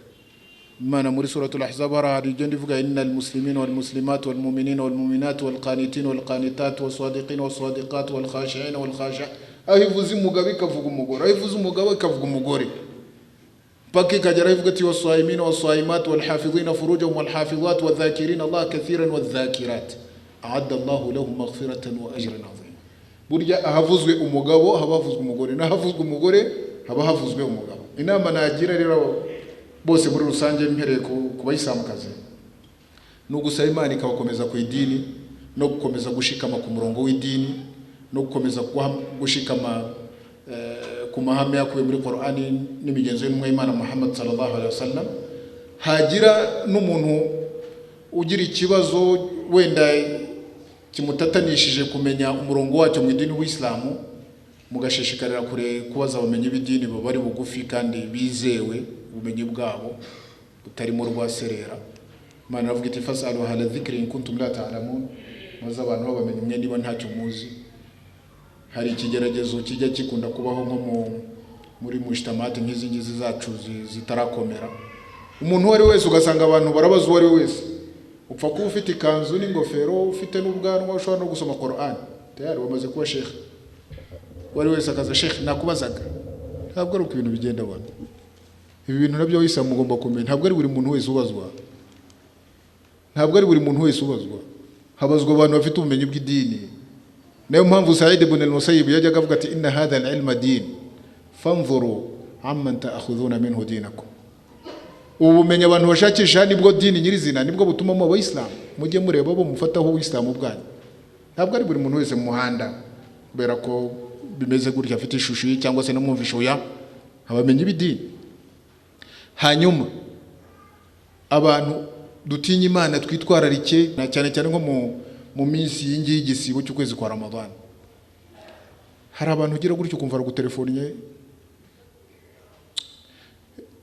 Imana muri suratul Ahzab hari igenda ivuga innal muslimina wal muslimat wal mu'minina wal mu'minat wal qanitin wal qanitat was sadiqin was sadiqat wal khashi'in wal khashi'at. Ahivuze umugabo ikavuga umugore, ahivuze umugabo ikavuga umugore, paka ikagera ivuga ati wasayimina wasaimat wal hafizina furujahum wal hafizat wal dhakirina Allah kathiran wal dhakirat a'adda Allahu lahum maghfiratan wa ajran 'azima. Burya ahavuzwe umugabo haba havuzwe umugore, nahavuzwe umugore haba havuzwe umugabo. Inama nagira rero bose muri rusange mpereye ku bayisilamukazi, no gusaba Imana ikabakomeza ku idini, no gukomeza gushikama ku murongo w'idini, no gukomeza gushikama ku mahame yakuye muri Qur'ani n'imigenzo y'intumwa y'Imana Muhammad sallallahu alaihi wasallam. Hagira n'umuntu ugira ikibazo wenda kimutatanishije kumenya umurongo wacyo mu idini w'Islamu, mugashishikarira kure kubaza abamenyi b'idini bari bugufi kandi bizewe, ubumenyi bwabo butarimo rwaserera, Imana avuga iti fasalu ahla dhikri in kuntum la ta'lamun, maze abantu babamenye mwe niba ntacyo muzi. Hari ikigeragezo kijya kikunda kubaho nko muri mujtamati nk'izi ngizi zacu zitarakomera. Umuntu wari wese ugasanga abantu barabaza uwari wese, upfa kuba ufite ikanzu n'ingofero, ufite n'ubwanwa, ushobora no gusoma Qur'an, tayari wamaze kuba sheikh. Wari wese akaza sheikh nakubazaga. Ntabwo ari uko ibintu bigenda bwana. Ibi bintu nabyo wisa mugomba kumenya, ntabwo ari buri muntu wese ubazwa. Ntabwo ari buri muntu wese ubazwa. Habazwa abantu bafite ubumenyi bw'idini. Nayo mpamvu Said ibn al-Musayyib yajyaga avuga ati inna hadha al-ilma din fanzuru amman ta'khudhuna minhu dinakum. Ubumenyi abantu bashakisha nibwo dini nyirizina, nibwo butuma mu Abayisilamu mujye mureba bo mufataho Ubuisilamu bwanyu. Ntabwo ari buri muntu wese mu muhanda kubera ko bimeze gutya afite ishusho cyangwa se namwumvisho ya abamenyi b'idini. Hanyuma abantu dutinya Imana twitwararike na cyane cyane nko mu minsi y'ingi y'igisibo cy'ukwezi kwa Ramadan. Hari abantu ugira gutyo kumva gutelefoniye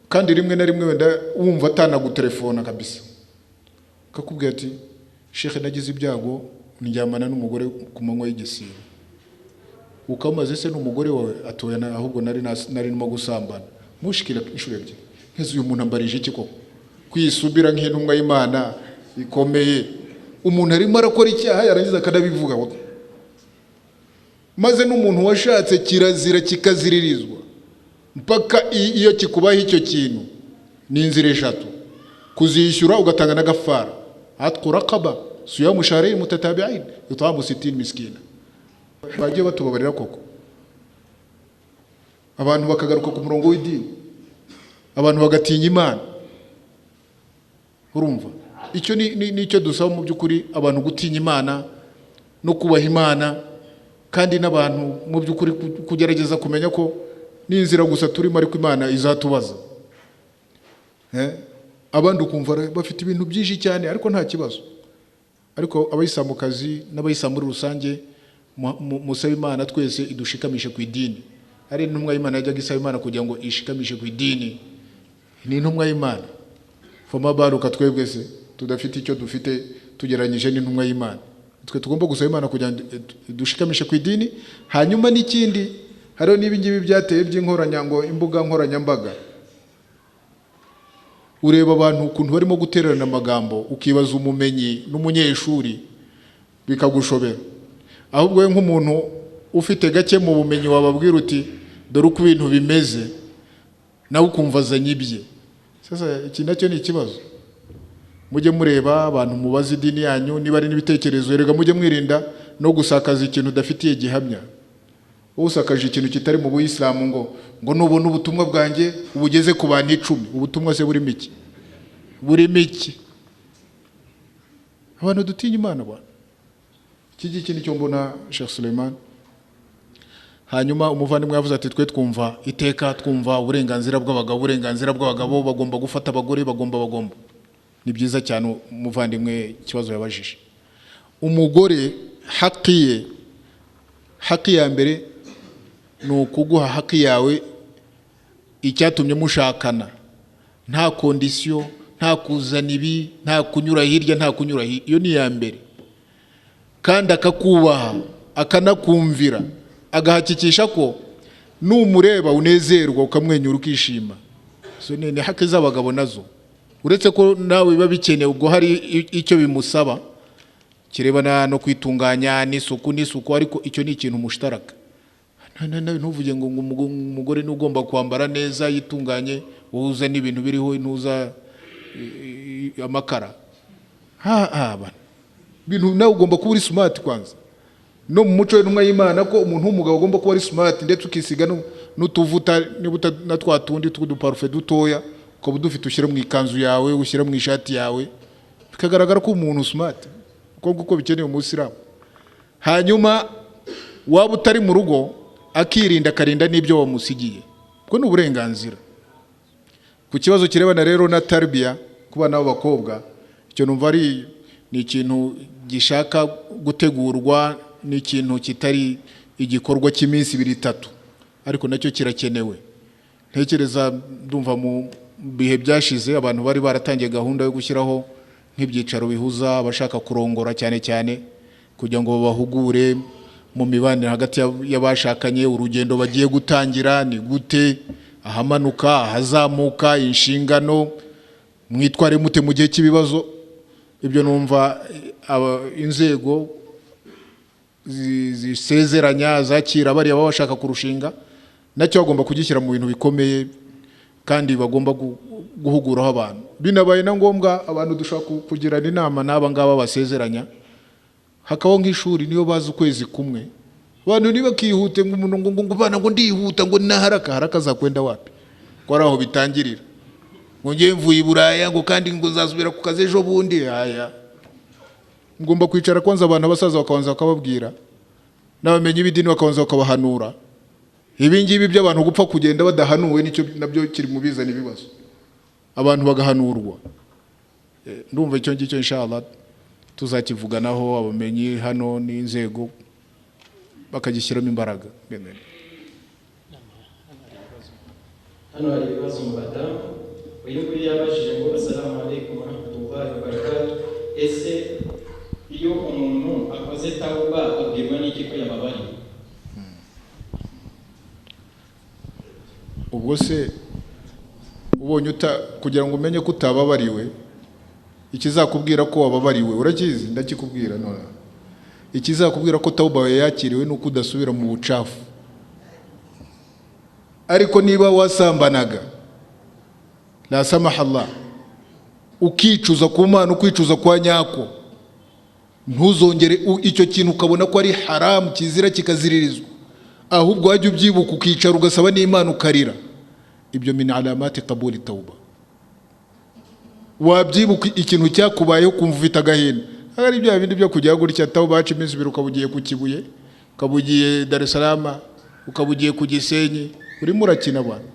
kandi rimwe na rimwe wenda wumva atanagutelefona kabisa, kakubwira ati Sheikh nagize ibyago ndyamana n'umugore ku manywa y'igisibo. Ukamaze se n'umugore wawe atoya ahubwo nari nimo gusambana. Mushikira inshuro ebyiri. Nkeze uyu muntu ambarije iki koko? Kwisubira nk'intumwa y'Imana ikomeye. Umuntu arimo arakora icyaha yarangiza akadabivuga. Maze n'umuntu washatse kirazira kikaziririzwa. Mpaka iyo kikubaho icyo kintu ni inzira eshatu: kuzishyura ugatanga na gafara, atqu raqaba, siyamu shahrayn mutatabi'ain, yut'amu 60 miskina. Bagiye batubabarira koko. Abantu bakagaruka ku murongo w'idini. Abantu bagatinya Imana. Urumva? Icyo ni cyo dusaba mu by'ukuri, abantu gutinya Imana no kubaha Imana, kandi n'abantu mu by'ukuri kugerageza kumenya ko n'inzira gusa turimo ariko Imana izatubaza. Abandi ukumva bafite ibintu byinshi cyane ariko nta kibazo. Ariko abayisilamukazi n'abayisilamu muri rusange musaba Imana twese idushikamishe ku idini. Ari intumwa y'Imana yajyaga isaba Imana kugira ngo ishikamishe ku idini. Ni intumwa y'Imana. Foma baruka twebwe se tudafite icyo dufite tugeranyije n'intumwa y'Imana. Twe tugomba gusaba Imana kugira ngo idushikamishe ku idini. Hanyuma n'ikindi, hariho n'ibingibi byateye by'inkoranyango, imbuga nkoranyambaga. Ureba abantu ukuntu barimo gutererana amagambo, ukibaza umumenyi n'umunyeshuri bikagushobera. Ahubwo we nk'umuntu ufite gake mu bumenyi wababwira uti dore uko ibintu bimeze, nawe ukumva azanyibye. Sasa iki nacyo ni ikibazo. Mujye mureba abantu mubaza idini yanyu, niba ari n'ibitekerezo erega mujye mwirinda no gusakaza ikintu udafitiye gihamya. Usakaje ikintu kitari mu Buyisilamu ngo nubona ubutumwa bwanjye ubugeze ku bantu 10, ubutumwa se buri miki? Buri miki? Abantu dutinya Imana bwana. Iki kintu cyo mbona Sheikh Suleiman. Hanyuma umuvandimwe yavuze ati twe twumva iteka, twumva uburenganzira bw'abagabo, uburenganzira bw'abagabo bagomba gufata abagore, bagomba. Ni byiza cyane umuvandimwe ikibazo yabajije. Umugore haki ya mbere ni ukuguha haki yawe icyatumye mushakana, nta kondisiyo, nta kuzana ibi, nta kunyura hirya, nta kunyura hirya. Iyo ni ya mbere. Kandi akakubaha, akanakumvira, agahakikisha ko numureba unezerwa ukamwenyura ukishima. So ni haki z'abagabo nazo. Uretse ko nawe biba bikeneye ubwo hari icyo bimusaba kirebana no kwitunganya n'isuku, ariko icyo ni ikintu mushtaraka. Ntuvuge ngo umugore ni ugomba kwambara neza yitunganye, uza n'ibintu biriho intuza amakara. Bintu nawe ugomba kuba uri smart kwanza. No mu muco w'intumwa y'Imana ko umuntu w'umugabo ugomba kuba ari smart, ndetse ukisiga n'utuvuta nibuta na twatundi tw'uduparufe dutoya, ko budufite ushyira mu ikanzu yawe, ushyira mu ishati yawe, bikagaragara ko umuntu smart, uko bikeneye mu Islam. Hanyuma waba utari mu rugo akirinda karinda n'ibyo wamusigiye, ubwo ni uburenganzira. Ku kibazo kirebana rero na tarbiya ku bana b'abakobwa, icyo numva ari ni ikintu gishaka gutegurwa, ni ikintu kitari igikorwa cy'iminsi 2-3, ariko nacyo kirakenewe. Ntekereza ndumva mu bihe byashize abantu bari baratangiye gahunda yo gushyiraho nk'ibyicaro bihuza abashaka kurongora cyane cyane kugira ngo babahugure mu mibanire hagati y'abashakanye, urugendo bagiye gutangira ni gute, ahamanuka ahazamuka, inshingano, mwitware mute mu gihe cy'ibibazo. Ibyo numva inzego zisezeranya zakira bariya baba bashaka kurushinga nacyo bagomba kugishyira mu bintu bikomeye kandi bagomba guhuguraho abantu. Binabaye na ngombwa abantu dushaka kugirana inama n'aba ngaba basezeranya, hakabaho nk'ishuri niyo bazi ukwezi kumwe, abantu ntibakihute ngo umuntu ngo bana ngo ndihuta ngo haraka zakwenda wapi, ko ari aho bitangirira ngo ngiye mvuye i Buraya ngo kandi ngo nzasubira ku kazi ejo bundi. Haya, ngomba kwicara kwanza abantu abasaza bakabanza bakababwira, n'abamenyi b'idini bakabanza bakabahanura. Ibi ngibi by'abantu gupfa kugenda badahanuwe nicyo nabyo kiri mu bizana ibibazo, abantu bagahanurwa. Ndumva icyo ngicyo inshallah tuzakivuganaho, abamenyi hano n'inzego bakagishyiramo imbaraga. Hano hari ibibazo mu badamu. Uyu nguyu yabajije ngo assalamu alaikum wa rahmatullahi wa barakatuh. Ese iyo umuntu akoze tauba abwirwa n'iki ko yababariwe? Ubwo se ubonye kugira ngo umenye ko utababariwe, ikizakubwira ko wababariwe urakizi? Ndakikubwira none. Ikizakubwira ko tauba yakiriwe nuko udasubira mu bucafu. Ariko niba wasambanaga, la samaha Allah, ukicuza ku Mana, ukwicuza kwa nyako, ntuzongere icyo kintu ukabona ko ari haramu kizira kikaziririzwa, ahubwo wajya ubyibuka ukicara ugasaba n'Imana ukarira. Ibyo min alamati qabuli tauba. Wabyibuka ikintu cyakubayeho kumva ufite agahinda, ari ibyo bindi byo kujya gutya tauba haca iminsi ibiri ukabugiye ku Kibuye, ukabugiye Dar es Salaam, ukabugiye ku Gisenyi, urimo urakina abantu.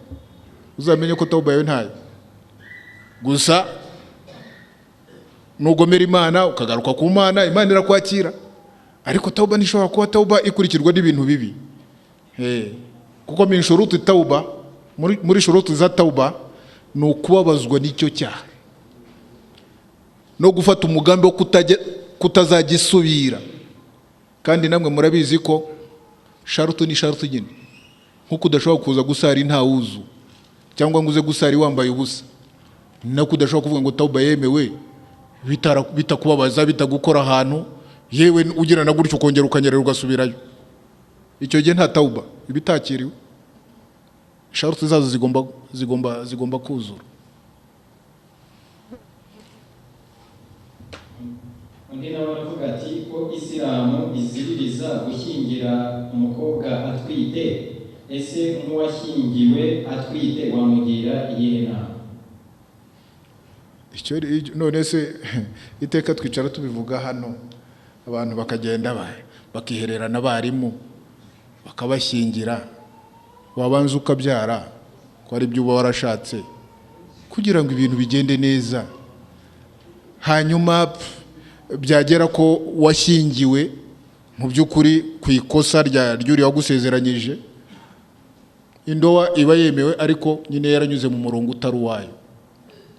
Uzamenye ko tauba yawe ntayo. Gusa nugomera Imana ukagaruka ku Mana, Imana irakwakira. Ariko tauba nishobora kuba tauba ikurikirwa n'ibintu bibi. Kuko min shuruti tauba, muri shuruti za tauba ni ukubabazwa n'icyo cyaha no gufata umugambi wo kutazagisubira. Kandi namwe murabizi ko sharutu ni sharutu nyine. Nkuko udashobora kuza gusari nta wuzu cyangwa ngo uze gusari wambaye ubusa, nako udashobora kuvuga ngo tauba yemewe bitakubabaza, bitagukora ahantu yewe ugira na gutyo ukongera ukanyerera ugasubirayo. Icyo gihe nta tauba ibitakiriwe. Sharutu zazo zigomba kuzura. Undi nawe aravuga ati ko Isilamu iziririza gushyingira umukobwa atwite, ese nk'uwashyingiwe atwite wamugira iyihe nama? None se iteka twicara tubivuga hano, abantu bakagenda bakihererana abarimu bakabashyingira, wabanza ukabyara ko ari byo uba warashatse kugira ngo ibintu bigende neza. Hanyuma byagera ko washyingiwe mu by'ukuri ku ikosa ry'uriya wagusezeranyije, indoa iba yemewe ariko nyine yaranyuze mu murongo utari uwayo.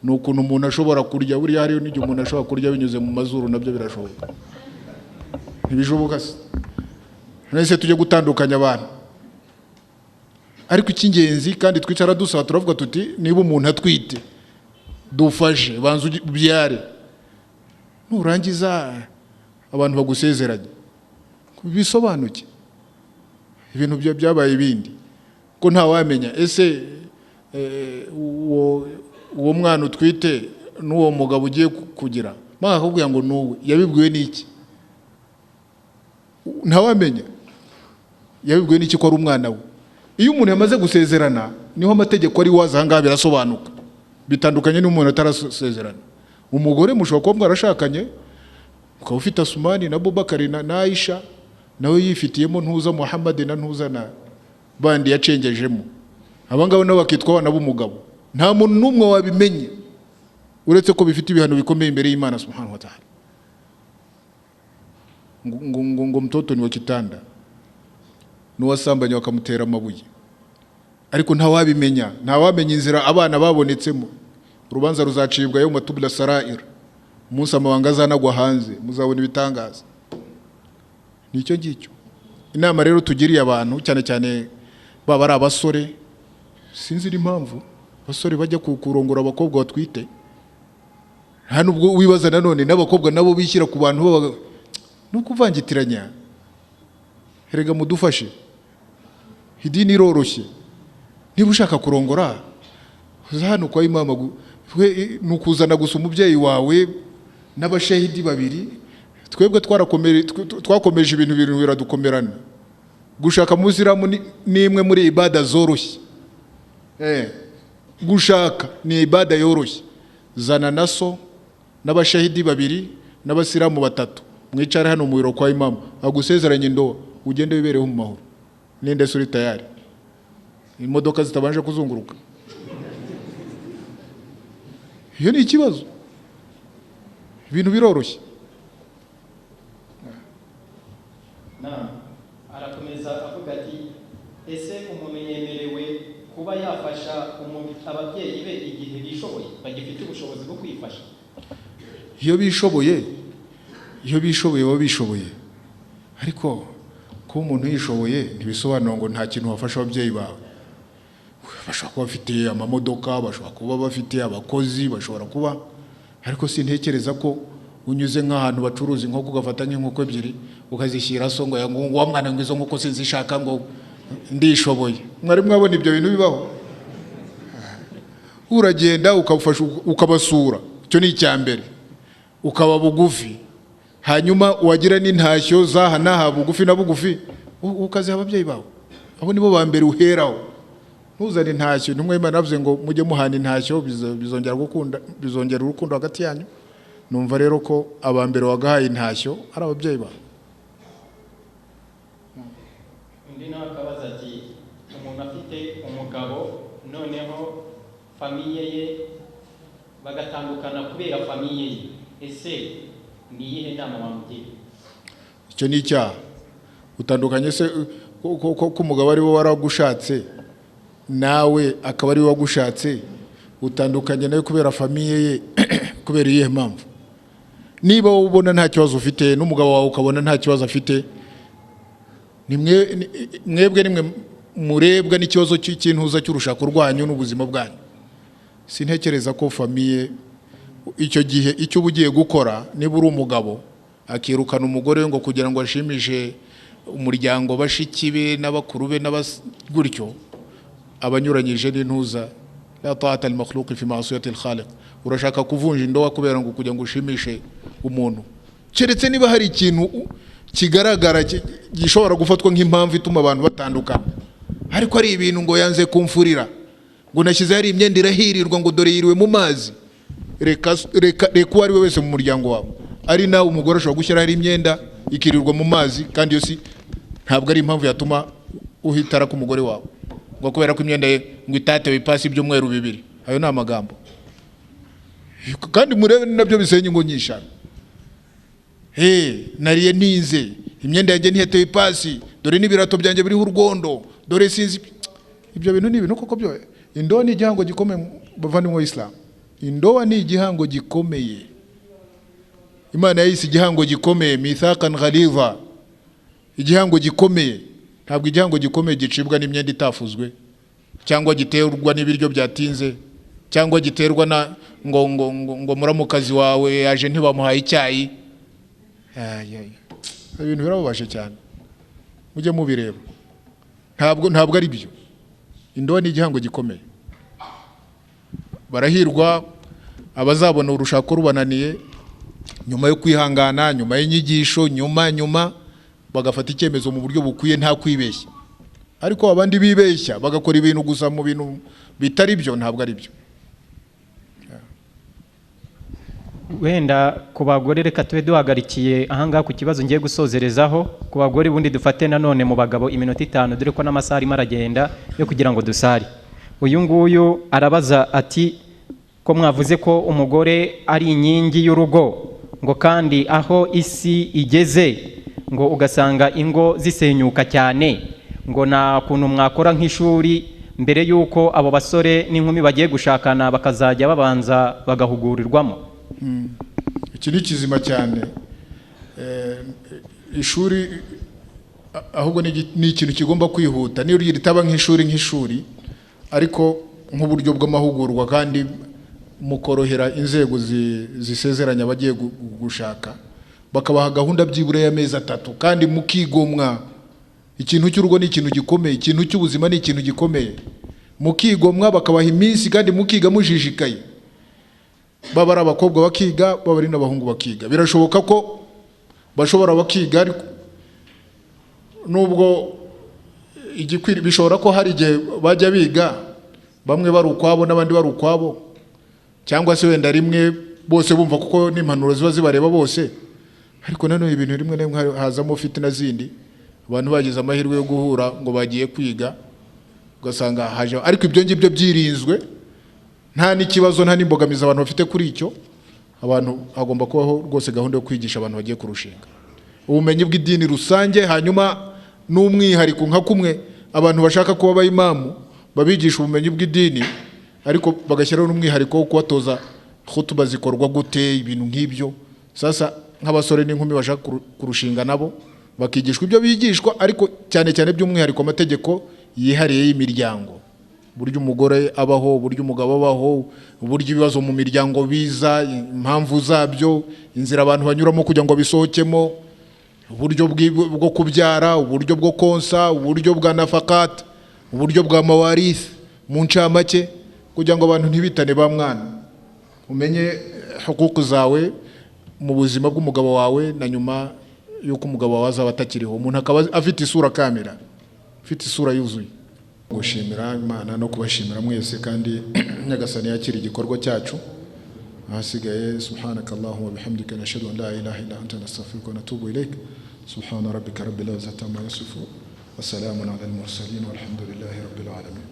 Ni ukuntu umuntu ashobora kurya, buriya hariyo n'igihe umuntu ashobora kurya binyuze mu mazuru, nabyo birashoboka. Ntibishoboka se? Nese tujye gutandukanya abantu. Ariko icy'ingenzi kandi twicara dusaba turavuga tuti niba umuntu atwite dufashe banza ubyare, nurangiza abantu bagusezeranye bisobanuke. Ibintu byabaye ibindi ko nta wamenya ese uwo mwana utwite n'uwo mugabo ugiye kugira maka akubwira ngo nuwe yabibwiwe n'iki? Nta wamenya yabibwiwe n'iki ko ari umwana we. Iyo umuntu yamaze gusezerana niho amategeko ari waza ahangaha birasobanuka, bitandukanye n'umuntu atarasezerana. Umugore mushobora kuba mwarashakanye ukaba ufite Asumani na Abubakari na Aisha, nawe yifitiyemo ntuza Muhammad na ntuza na bandi yacengejemo, abangabo nabo bakitwa abana b'umugabo. Nta muntu n'umwe wabimenye uretse ko bifite ibihano bikomeye imbere y'Imana subhanahu wa ta'ala. Ngo mtoto ni wa kitanda n'uwasambanye bakamutera amabuye, ariko nta wabimenya, nta wamenya inzira abana babonetsemo. Urubanza ruzacibwa yo matubla sarair, umunsi amabanga azanagwa hanze muzabona ibitangaza. Nicyo ngicyo inama rero tugiriye abantu cyane cyane baba ari abasore, sinzi impamvu abasore bajya kurongora abakobwa batwite. Nta nubwo wibaza nanone n'abakobwa nabo bishyira ku bantu no kuvangitiranya. Herega mudufashe, idini iroroshye. Niba ushaka kurongora uza hano kwa imama, nukuzana gusa umubyeyi wawe n'abashahidi babiri. Twebwe twakomeje ibintu biradukomerana. Gushaka muziramu ni imwe muri ibada zoroshye. Gushaka ni ibada yoroshye. Zana naso n'abashahidi babiri n'abasiramu batatu, mwicara hano mu biro kwa imama, agusezeranye ndoa, ugende wibereho mu mahoro. Ninde suri tayari? Imodoka zitabanje kuzunguruka. Iyo ni ikibazo. Ibintu biroroshye. Arakomeza avuga ati ese umuntu yemerewe kuba yafasha ababyeyi be igihe bishoboye, bagifite ubushobozi bwo kwifasha? Iyo bishoboye baba bishoboye. Ariko ko umuntu yishoboye ntibisobanura ngo nta kintu wafasha ababyeyi bawe. Bashobora kuba bafite amamodoka, bashobora kuba bafite abakozi, bashobora kuba, ariko sintekereza ko unyuze nk'ahantu bacuruza inkoko ugafata nk'inkoko ebyiri ukazishyira so ngo wa mwana ngo izo nkoko sinzishaka ngo ndishoboye. Mwari mwabona ibyo bintu bibaho? Uragenda ukabafasha ukabasura, cyo ni icyambere, ukaba bugufi, hanyuma wagira n'intashyo zaha naha bugufi na bugufi ukaziha ababyeyi bawe. Abo nibo ba mbere uheraho. Ntuzane intashyo. Ntumwe Imana yavuze ngo mujye muhana intashyo bizongera urukundo hagati yanyu. Numva rero ko abambere wagahaye intashyo ari ababyeyi bawe. Undi nawe akabaza ati umuntu afite umugabo noneho famiye ye bagatandukana kubera famiye ye, ese ni iyihe nama wamugira? Icyo ni icyaha. Utandukanye se ko umugabo ari we waragushatse nawe akaba ari we wagushatse, utandukanye nawe kubera famiye ye kubera iyihe mpamvu? Niba wowe ubona nta kibazo ufite n'umugabo wawe ukabona nta kibazo afite, mwebwe nimwe murebwa n'ikibazo cy'intuza cy'urushako rwanyu n'ubuzima bwanyu. Sintekereza ko famiye icyo gihe icyo ubugiye gukora, niba uri umugabo akirukana umugore ngo kugira ngo ashimishe umuryango, bashiki be n'abakuru be n'abagutyo, abanyuranyije n'intuza. La ta'ata al-makhluq fi ma'siyati al-khaliq. Urashaka kuvunja indoa kubera ngo kugira ngo ushimishe umuntu, keretse niba hari ikintu kigaragara gishobora gufatwa nk'impamvu ituma abantu batandukana. Ariko ari ibintu ngo yanze kumfurira, ngo nashyize hari imyenda irahirirwa ngo dore yiriwe mu mazi. Reka ari we wese mu muryango wawe, ari nawe umugore ashobora gushyira hari imyenda ikirirwa mu mazi, kandi yo si ntabwo ari impamvu yatuma uhitara ku mugore wawe ngo kubera ko imyenda ye ngo itatewe ipasi ibyumweru 2. Ayo ni amagambo. Kandi murebe nabyo bisenya ingo nyinshi. Nariye nize imyenda yanjye ntiyatewe ipasi, dore n'ibirato byanjye biriho urwondo, dore sinzi. Ibyo bintu ni ibintu koko byo. Indoa ni igihango gikomeye bavandimwe w'Islam. Indoa ni igihango gikomeye. Imana yise igihango gikomeye mithaqan ghaliza. Igihango gikomeye. Ntabwo igihango gikomeye gicibwa n'imyenda itafuzwe, cyangwa giterwa n'ibiryo byatinze, cyangwa giterwa na ngo muramukazi wawe yaje ntibamuhaye icyayi. Ibintu birababaje cyane, mujye mubireba. Ntabwo ari byo. Indoa ni igihango gikomeye. Barahirwa abazabona urushako rubananiye nyuma yo kwihangana, nyuma y'inyigisho, nyuma bagafata icyemezo mu buryo bukwiye nta kwibeshya. Ariko abandi bibeshya bagakora ibintu gusa mu bintu bitari byo, ntabwo ari byo. Wenda ku bagore reka tube duhagarikiye ahangaha ku kibazo ngiye gusozerezaho. Ku bagore bundi dufate nanone mu bagabo iminota 5 dore ko n'amasaha arimo aragenda yo kugira ngo dusari. Uyu nguyu arabaza ati ko mwavuze ko umugore ari inkingi y'urugo, ngo kandi aho isi igeze ngo ugasanga ingo zisenyuka cyane, ngo nta kuntu mwakora nk'ishuri mbere y'uko abo basore n'inkumi bagiye gushakana bakazajya babanza bagahugurirwamo? iki ni kizima cyane. Ishuri ahubwo ni ikintu kigomba kwihuta, niyo ritaba nk'ishuri ariko nk'uburyo bw'amahugurwa, kandi mukorohera inzego zisezeranya abagiye gushaka, bakabaha gahunda byibura y'amezi 3, kandi mukigomwa. Ikintu cy'urugo ni ikintu gikomeye, ikintu cy'ubuzima ni ikintu gikomeye. Mukigomwa bakabaha iminsi, kandi mukiga mujijikaye. Baba ari abakobwa bakiga, baba ari n'abahungu bakiga. Birashoboka ko bashobora bakiga, ariko nubwo igikwiri bishobora ko hari igihe bajya biga bamwe bari ukwabo n'abandi bari ukwabo, cyangwa se wenda rimwe bose bumva kuko n'impanuro ziba zibareba bose. Ariko nanone ibintu rimwe rimwe hazamo fitina zindi, abantu bagize amahirwe yo guhura ngo bagiye kwiga, ugasanga haje. Ariko ibyo ngibyo byirinzwe, nta n'ikibazo, nta n'imbogamizi abantu bafite kuri icyo. Abantu hagomba kubaho rwose gahunda yo kwigisha abantu bagiye kurushinga ubumenyi bw'idini rusange, hanyuma n'umwihariko nka kumwe abantu bashaka kuba abayimamu babigisha ubumenyi bw'idini, ariko bagashyiraho n'umwihariko wo kubatoza khutuba zikorwa gute, ibintu nk'ibyo. Sasa nk'abasore n'inkumi bashaka kurushinga nabo bakigishwa ibyo bigishwa, ariko cyane cyane by'umwihariko amategeko yihariye y'imiryango, uburyo umugore abaho, uburyo umugabo abaho, uburyo ibibazo mu miryango biza, impamvu zabyo, inzira abantu banyuramo kugira ngo bisohokemo, uburyo bwo kubyara, uburyo bwo konsa, uburyo bwa nafakat, uburyo bwa mawarith, mu ncamake, kugira ngo abantu ntibitane ba mwana. Umenye hukuku zawe mu buzima bw'umugabo wawe, na nyuma yuko umugabo wawe azaba atakiriho, umuntu akaba afite isura kamera, afite isura yuzuye. Gushimira Imana no kubashimira mwese, kandi Nyagasani yakira igikorwa cyacu. Ahasigaye subhanakallahumma wa bihamdika nashhadu an la ilaha illa anta nastaghfiruka wa natubu ilayk. Subhana rabbika rabbil izzati amma yasifun wa salamun alal mursalin walhamdulillahi rabbil alamin.